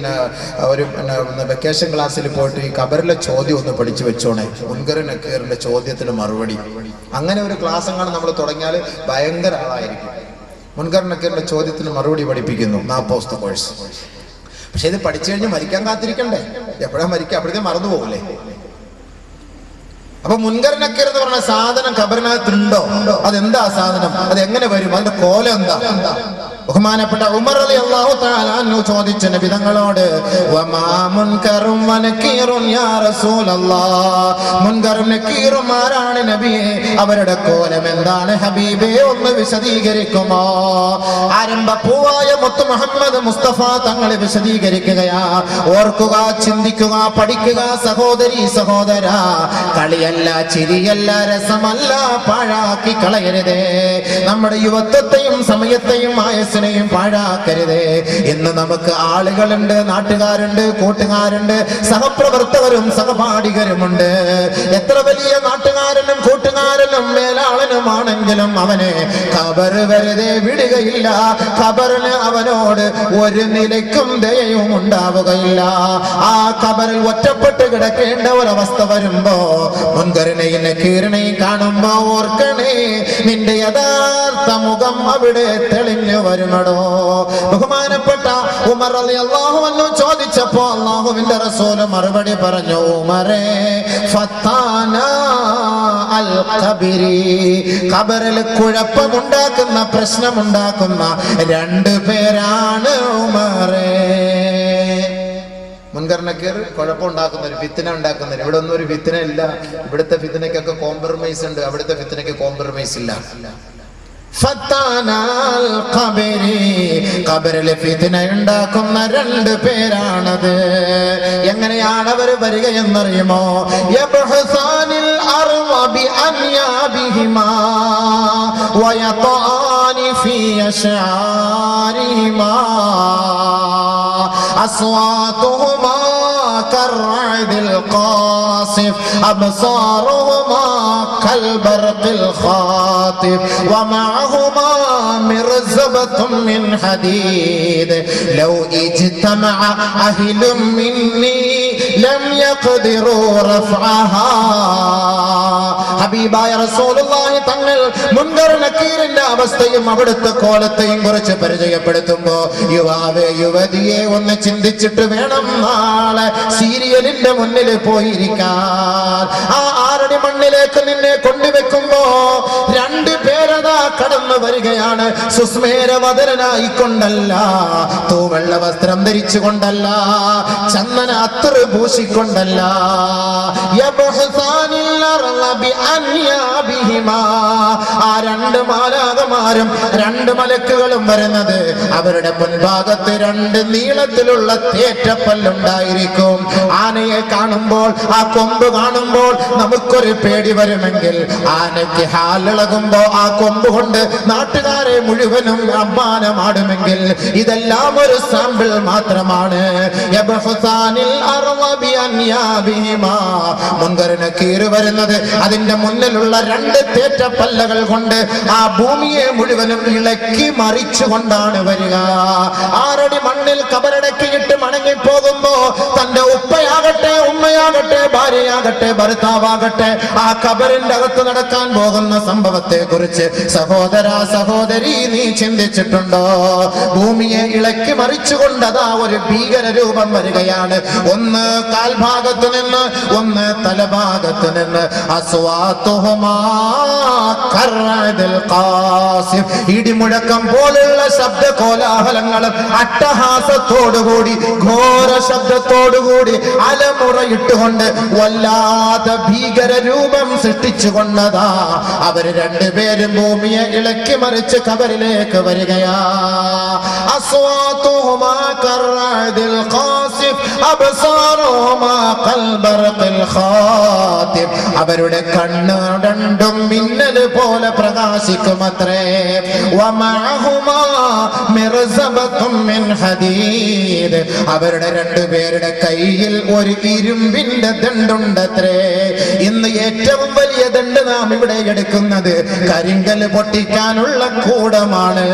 ഒരു വെക്കേഷൻ ക്ലാസ്സിൽ പോയിട്ട് ഈ ഖബറിലെ ചോദ്യം ഒന്ന് പഠിച്ചു വെച്ചോണേ, മുൻകർ നക്കീറിന്റെ ചോദ്യത്തിന് മറുപടി. അങ്ങനെ ഒരു ക്ലാസ് എങ്ങാനും നമ്മൾ തുടങ്ങിയാൽ ഭയങ്കര ആളായിരിക്കും. മുൻകർ നക്കീറിന്റെ ചോദ്യത്തിന് മറുപടി പഠിപ്പിക്കുന്നു 40 ദിവസത്തെ കോഴ്സ്. പക്ഷെ ഇത് പഠിച്ചു കഴിഞ്ഞ് മരിക്കാൻ കാത്തിരിക്കണ്ടേ? എപ്പോഴാ മരിക്കുക? അപ്പോഴത്തേക്കും മറന്നു പോകൂലേ? അപ്പൊ മുൻകർ നക്കീർ എന്ന് പറഞ്ഞ സാധനം ഖബറിനകത്തുണ്ടോ? അതെന്താ സാധനം? അത് എങ്ങനെ വരും? അതിന്റെ കോലം എന്താ? ബഹുമാനപ്പെട്ട ഉമർ റളിയല്ലാഹു തആല അൻഹു ചോദിച്ച നബി തങ്ങളോട്, വമാ മുൻകറും വ നകീറുൻ യാ റസൂലല്ലാഹ്, മുൻകറും നകീറും ആരാണ് നബിയെ? അവരുടെ കോലം എന്താണ് ഹബീബേ? ഒന്ന് വിശദീകരിക്കുമോ? ആരംഭപ്പൂവായ മുത്ത് മുഹമ്മദ് മുസ്തഫ തങ്ങളെ വിശദീകരിക്കുകയാ. ഓർക്കുക, ചിന്തിക്കുക, പഠിക്കുക സഹോദരി സഹോദര. കളിയല്ല, ചിരിയല്ല, രസമല്ല, പാഴാക്കി കളയരുതേ. നമ്മുടെ യുവത്വത്തെയും സമയത്തെയും ആയസിനെയും പാഴാക്കരുതേ. ഇന്ന് നമുക്ക് ആളുകളുണ്ട്, നാട്ടുകാരുണ്ട്, കൂട്ടുകാരുണ്ട്, സഹപ്രവർത്തകരും സഹപാഠികരുമുണ്ട്. എത്ര വലിയ നാട്ടുകാരനും കൂട്ടുകാരനും മേലാളനുമാണെങ്കിലും അവനെ ഖബർ വെറുതെ വിടുകയില്ല. ഖബറിന് അവനോട് ഒരു നിലയ്ക്കും ദയയും ഉണ്ടാവുകയില്ല. ആ ഖബറിൽ ഒറ്റപ്പെട്ട് കിടക്കേണ്ട ഒരവസ്ഥ വരുമ്പോ മുൻകറിനെയും നക്കീറിനെയും കാണുമ്പോ ഓർക്കണേ, നിന്റെ യഥാർത്ഥ മുഖം അവിടെ തെളിഞ്ഞു വരുമടോ. ബഹുമാനപ്പെട്ട ഉമർ റളിയല്ലാഹു അൻഹു ചോദിച്ചപ്പോ അല്ലാഹുവിന്റെ റസൂൽ മറുപടി പറഞ്ഞു, ഉമറേ ഫത്താന അൽ ഖബരി, ഖബറിൽ കുഴപ്പമുണ്ടാക്കുന്ന പ്രശ്നമുണ്ടാക്കുന്ന 2 പേരാണ് ഉമറേ. മുൻകർ നക്കീർ കുഴപ്പമുണ്ടാക്കുന്നവർ, ഫിത്ന ഉണ്ടാക്കുന്നവർ. ഇവിടെ ഒന്നും ഒരു ഫിത്ന ഇല്ല. ഇവിടുത്തെ ഫിത്നയ്ക്കൊക്കെ കോംപ്രമൈസ് ഉണ്ട്, അവിടുത്തെ ഫിത്നയ്ക്ക് കോംപ്രമൈസ് ഇല്ല. ഫത്താനൽ ഖബരി, ഖബറിലെ ഫിത്ന ഉണ്ടാക്കുന്ന 2 പേരാണത്. എങ്ങനെയാണ് അവർ വരിക എന്നറിയുമോ? യബ്ഹസാനിൽ അർള ബി അൻയാബിഹിമാ വയതാനി ഫീ അശ്ആരിഹിമാ അസ്വാതുഹുമാ കർഅദിൽ ഖാസിഫ് അബ്സാറുഹുമാ കൽബർഖിൽ ഖാതിഫ് വമഅഹുമാ മിർസബത്തും മിൻ ഹദീദ് ലൗ ഇജ്തമഅ അഹ്ലും മിന്നി ലം യഖ്ദിറൂ റഫഅഹാ. ഹബീബായ റസൂലുള്ളാഹി തങ്ങൾ മുൻകർ നക്കീറിന്റെ അവസ്ഥയും അവിടുത്തെ കോലത്തെയും കുറിച്ച് പരിചയപ്പെടുത്തുമ്പോ, യുവാവേ യുവതിയെ ഒന്ന് ചിന്തിച്ചിട്ട് വേണം നാളെ സീരിയലിന്റെ മുന്നിൽ പോയിരിക്കാൻ. ആ 6 അടി മണ്ണിലേക്ക് നിന്നെ കൊണ്ടുവെക്കുമ്പോ രണ്ട് പേരതാ കടന്നു വരികയാണ്. സുസ്മേരവദനായിക്കൊണ്ടല്ല, തൂവെള്ള വസ്ത്രം ധരിച്ചുകൊണ്ടല്ല, ചന്ദന അത്തർ പൂശിക്കൊണ്ടല്ല. ആ രണ്ട് മാലാകമാരും രണ്ട് മലക്കുകളും വരുന്നത് അവരുടെ മുൻഭാഗത്ത് രണ്ട് നീളത്തിലുള്ള തേറ്റപ്പല്ലുണ്ടായിരിക്കും. ആനയെ കാണുമ്പോൾ, ആ കൊമ്പ് കാണുമ്പോൾ നമുക്കൊരു പേടി വരുമെങ്കിൽ, ആനയ്ക്ക് ഹാലിളകുമ്പോ ആ കൊമ്പ് കൊണ്ട് നാട്ടുകാരെ മുഴുവനും അമ്മാനമാടുമെങ്കിൽ, ഇതെല്ലാം ഒരു സാമ്പിൾ മാത്രമാണ്. മുൻകറിന് കീറ് വരുന്നത് അതിന്റെ മുന്നിലുള്ള രണ്ട് തേറ്റപ്പല്ലകൾ കൊണ്ട് ആ ഭൂമിയെ മുഴുവനും ഇളക്കി മറിച്ചുകൊണ്ടാണ് വരിക. 6 അടി മണ്ണിൽ കബറടക്കിയിട്ട് മടങ്ങിപ്പോകുമ്പോ തന്റെ ഉപ്പയാകട്ടെ, ഉമ്മയാകട്ടെ, ഭാര്യയാകട്ടെ, ഭർത്താവാകട്ടെ, ആ കബറിന്റെ അകത്ത് നടക്കാൻ പോകുന്ന സംഭവത്തെ കുറിച്ച് സഹോദര സഹോദരി നീ ചിന്തിച്ചിട്ടുണ്ടോ? ഭൂമിയെ ഇളക്കി മറിച്ചുകൊണ്ടതാ ഒരു ഭീകര രൂപം വരികയാണ്. ഒന്ന് കാൽഭാഗത്ത് നിന്ന്, ഒന്ന് തലഭാഗത്ത് നിന്ന്. ഇടിമുഴക്കം പോലുള്ള ശബ്ദ കോലാഹലങ്ങളും അട്ടഹാസത്തോടുകൂടി, ഘോര ശബ്ദത്തോടുകൂടി, അലമുറയിട്ടുകൊണ്ട് വല്ലാതെ ഭീകര രൂപം സൃഷ്ടിച്ചുകൊണ്ടതാ അവര് രണ്ടുപേരും ഭൂമിയെ ഇളക്കി മറിച്ച് കബറിലേക്ക് വരികയാ. അസ്വാതുഹുമാ കർഅദിൽ ഖാസിഫ് അബ്സാറുഹുമാ കൽബർഖിൽ ഖാതിബ്. അവരുടെ കണ്ണ് രണ്ടും മിന്നൽ പോലെ പ്രകാശിക്കുമത്രേ. വമഅഹുമാ മിർസബത്തും മിൻ ഹദീദ്. അവരുടെ രണ്ടുപേരുടെ കയ്യിൽ ഒരു ഇരുമ്പിന്റെ ദണ്ഡുണ്ടത്രേ. ഇന്ന് ഏറ്റവും വലിയ ദണ്ഡ് നാം ഇവിടെ എടുക്കുന്നത് കരിങ്കല് പൊട്ടിക്കാനുള്ള കൂടമാണ്.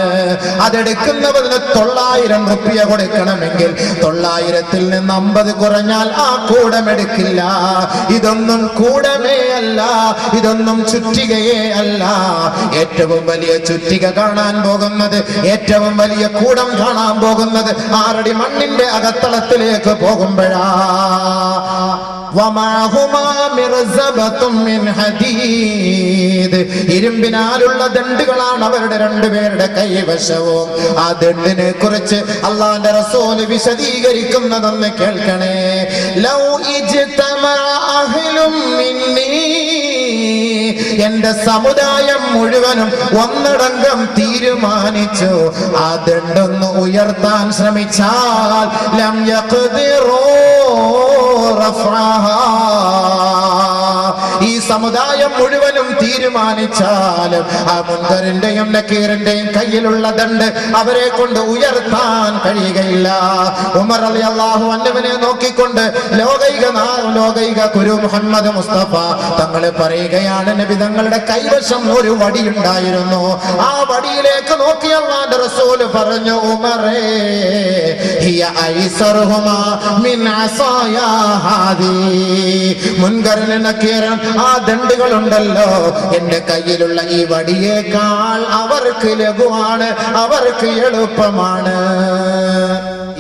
അതെടുക്കുന്നതിന് 900 റുപ്യ കൊടുക്കണമെങ്കിൽ 900-ൽ നിന്ന് 50 കുറഞ്ഞാൽ ആ കൂടം എടുക്കില്ല. ഇതൊന്നും കൂടമേ അല്ല, ഇതൊന്നും ചുറ്റികയേ അല്ല. ഏറ്റവും വലിയ ചുറ്റിക കാണാൻ പോകുന്നത്, ഏറ്റവും വലിയ കൂടം കാണാൻ പോകുന്നത് 6 അടി മണ്ണിന്റെ അകത്തളത്തിലേക്ക് പോകുമ്പോഴാ. ഇരുമ്പിനാലുള്ള ദണ്ഡുകളാണ് അവരുടെ രണ്ടുപേരുടെ കൈവശവും. ആ ദണ്ഡിനെ കുറിച്ച് അള്ളാന്റെ റസൂൽ വിശദീകരിക്കുന്നതെന്ന് കേൾക്കണേ. ലൗ ഇജ്തമഅ അഹ്ലും മിന്നീ, എന്റെ സമുദായം മുഴുവനും ഒന്നടങ്കം തീരുമാനിച്ചു ആ ദണ്ഡൊന്ന് ഉയർത്താൻ ശ്രമിച്ചാൽ ലം യഖ്ദിറൂ റഫഅഹാ. ഈ സമുദായം മുഴുവനും തീരുമാനിച്ചാലും ആ മുൻകറിന്റെയും നക്കീറിന്റെയും കയ്യിലുള്ള ദണ്ഡ് അവരെ കൊണ്ട് ഉയർത്താൻ കഴിയുകയില്ല. ഉമർ റളിയല്ലാഹു അൻഹുവിനെ നോക്കിക്കൊണ്ട് ലോകൈക ഗുരു മുഹമ്മദ് മുസ്തഫ തങ്ങൾ പറയുകയാണ്, നബി തങ്ങളുടെ കൈവശം ഒരു വടിയുണ്ടായിരുന്നു. ആ വടിയിലേക്ക് നോക്കി അല്ലാഹുവിന്റെ റസൂൽ പറഞ്ഞു, ഉമറേ ഹിയ ഐസറുഹുമാ മിൻ അസായാ ഹാദി. മുൻകറിന് നക്കീറും ആ ദണ്ഡുകളുണ്ടല്ലോ എന്റെ കയ്യിലുള്ള ഈ വടിയേക്കാൾ അവർക്ക് ലഘുവാണ്, അവർക്ക് എളുപ്പമാണ്.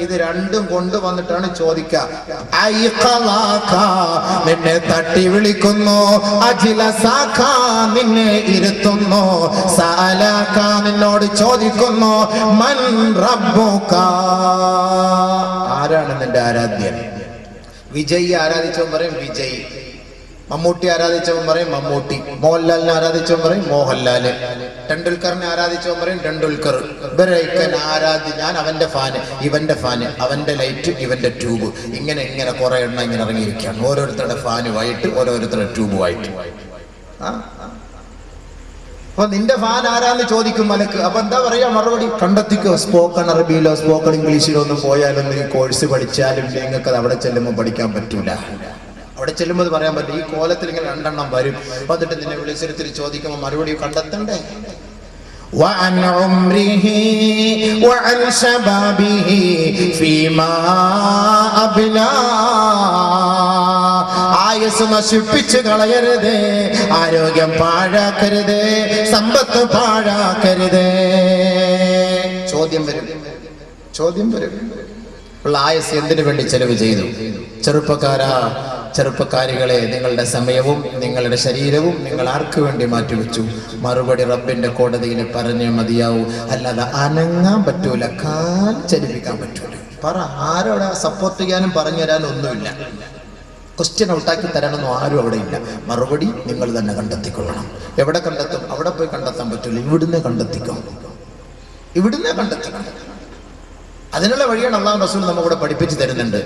ഇത് രണ്ടും കൊണ്ടുവന്നിട്ടാണ് ചോദിക്കുക. നിന്നെ തട്ടി വിളിക്കുന്നു, അജിലസാഖ നിന്നെ ഇരുത്തുന്നു, സഅലാഖ നിന്നോട് ചോദിക്കുന്നു, മൻ റബ്ബുക ആരാണ് നിന്റെ ആരാധ്യൻ? വിജയ് ആരാധിച്ചവൻ പറയും വിജയ്, മമ്മൂട്ടി ആരാധിച്ചവൻ പറയും മമ്മൂട്ടി, മോഹൻലാലിനെ ആരാധിച്ചവൻ പറയും മോഹൻലാല്, ടെണ്ടുൽക്കറിനെ ആരാധിച്ചവൻ പറയും ടെണ്ടുൽക്കർ. ഇവരൊക്കെ ആരാധി, ഞാൻ അവന്റെ ഫാന്, ഇവന്റെ ഫാന്, അവന്റെ ലൈറ്റ്, ഇവന്റെ ട്യൂബ്, ഇങ്ങനെ ഇങ്ങനെ കുറെ എണ്ണം ഇങ്ങനെ ഇറങ്ങിയിരിക്കുകയാണ്. ഓരോരുത്തരുടെ ഫാനുമായിട്ട്, ഓരോരുത്തരുടെ ട്യൂബുമായിട്ട്. അപ്പൊ നിന്റെ ഫാൻ ആരാന്ന് ചോദിക്കും മലക്ക്. അപ്പൊ എന്താ പറയാ മറുപടി? കണ്ടെത്തിക്കോ. സ്പോക്കൺ അറബിയിലോ സ്പോക്കൺ ഇംഗ്ലീഷിലോ ഒന്നും പോയാലൊന്നും ഈ കോഴ്സ് പഠിച്ചാലും നിങ്ങൾക്ക് അത് അവിടെ ചെല്ലുമ്പോൾ പഠിക്കാൻ പറ്റൂല. അവിടെ ചെല്ലുമ്പോൾ പറയാൻ പറ്റും. ഈ കോലത്തിൽ ഇങ്ങനെ 2 എണ്ണം വരും. എന്നിട്ട് നിന്നെ വിളിച്ചിരുത്തി ചോദിക്കുമ്പോൾ മറുപടി കണ്ടെത്തണ്ടേ? وعن عمره وعن شبابه فيما أبلى. ആയുസ് നശിപ്പിച്ച് കളയരുത്, ആരോഗ്യം പാഴാക്കരുത്, സമ്പത്ത് പാഴാക്കരുത്. ചോദ്യം വരും. ഉള്ള ആയുസ് എന്തിനു വേണ്ടി ചെലവ് ചെയ്തു? ചെറുപ്പക്കാരാ, ചെറുപ്പക്കാരികളെ, നിങ്ങളുടെ സമയവും നിങ്ങളുടെ ശരീരവും നിങ്ങൾ ആർക്ക് വേണ്ടി മാറ്റിവെച്ചു? മറുപടി റബ്ബിന്റെ കോടതിയിൽ പറഞ്ഞേ മതിയാവൂ. അല്ലാതെ അനങ്ങാൻ പറ്റൂല, കാൽ ചലിപ്പിക്കാൻ പറ്റൂല. പറ, ആരോടെ സപ്പോർട്ട് ചെയ്യാനും പറഞ്ഞു തരാനും ഒന്നുമില്ല. ക്വസ്റ്റ്യൻ ഔട്ടാക്കി തരാനൊന്നും ആരും അവിടെ ഇല്ല. മറുപടി നിങ്ങൾ തന്നെ കണ്ടെത്തിക്കൊള്ളണം. എവിടെ കണ്ടെത്തും? അവിടെ പോയി കണ്ടെത്താൻ പറ്റില്ല, ഇവിടുന്ന് കണ്ടെത്തിക്കും, ഇവിടുന്ന് കണ്ടെത്തിക്കണം. അതിനുള്ള വഴിയാണ് അല്ലാഹു റസൂൽ നമ്മളിവിടെ പഠിപ്പിച്ചു തരുന്നുണ്ട്.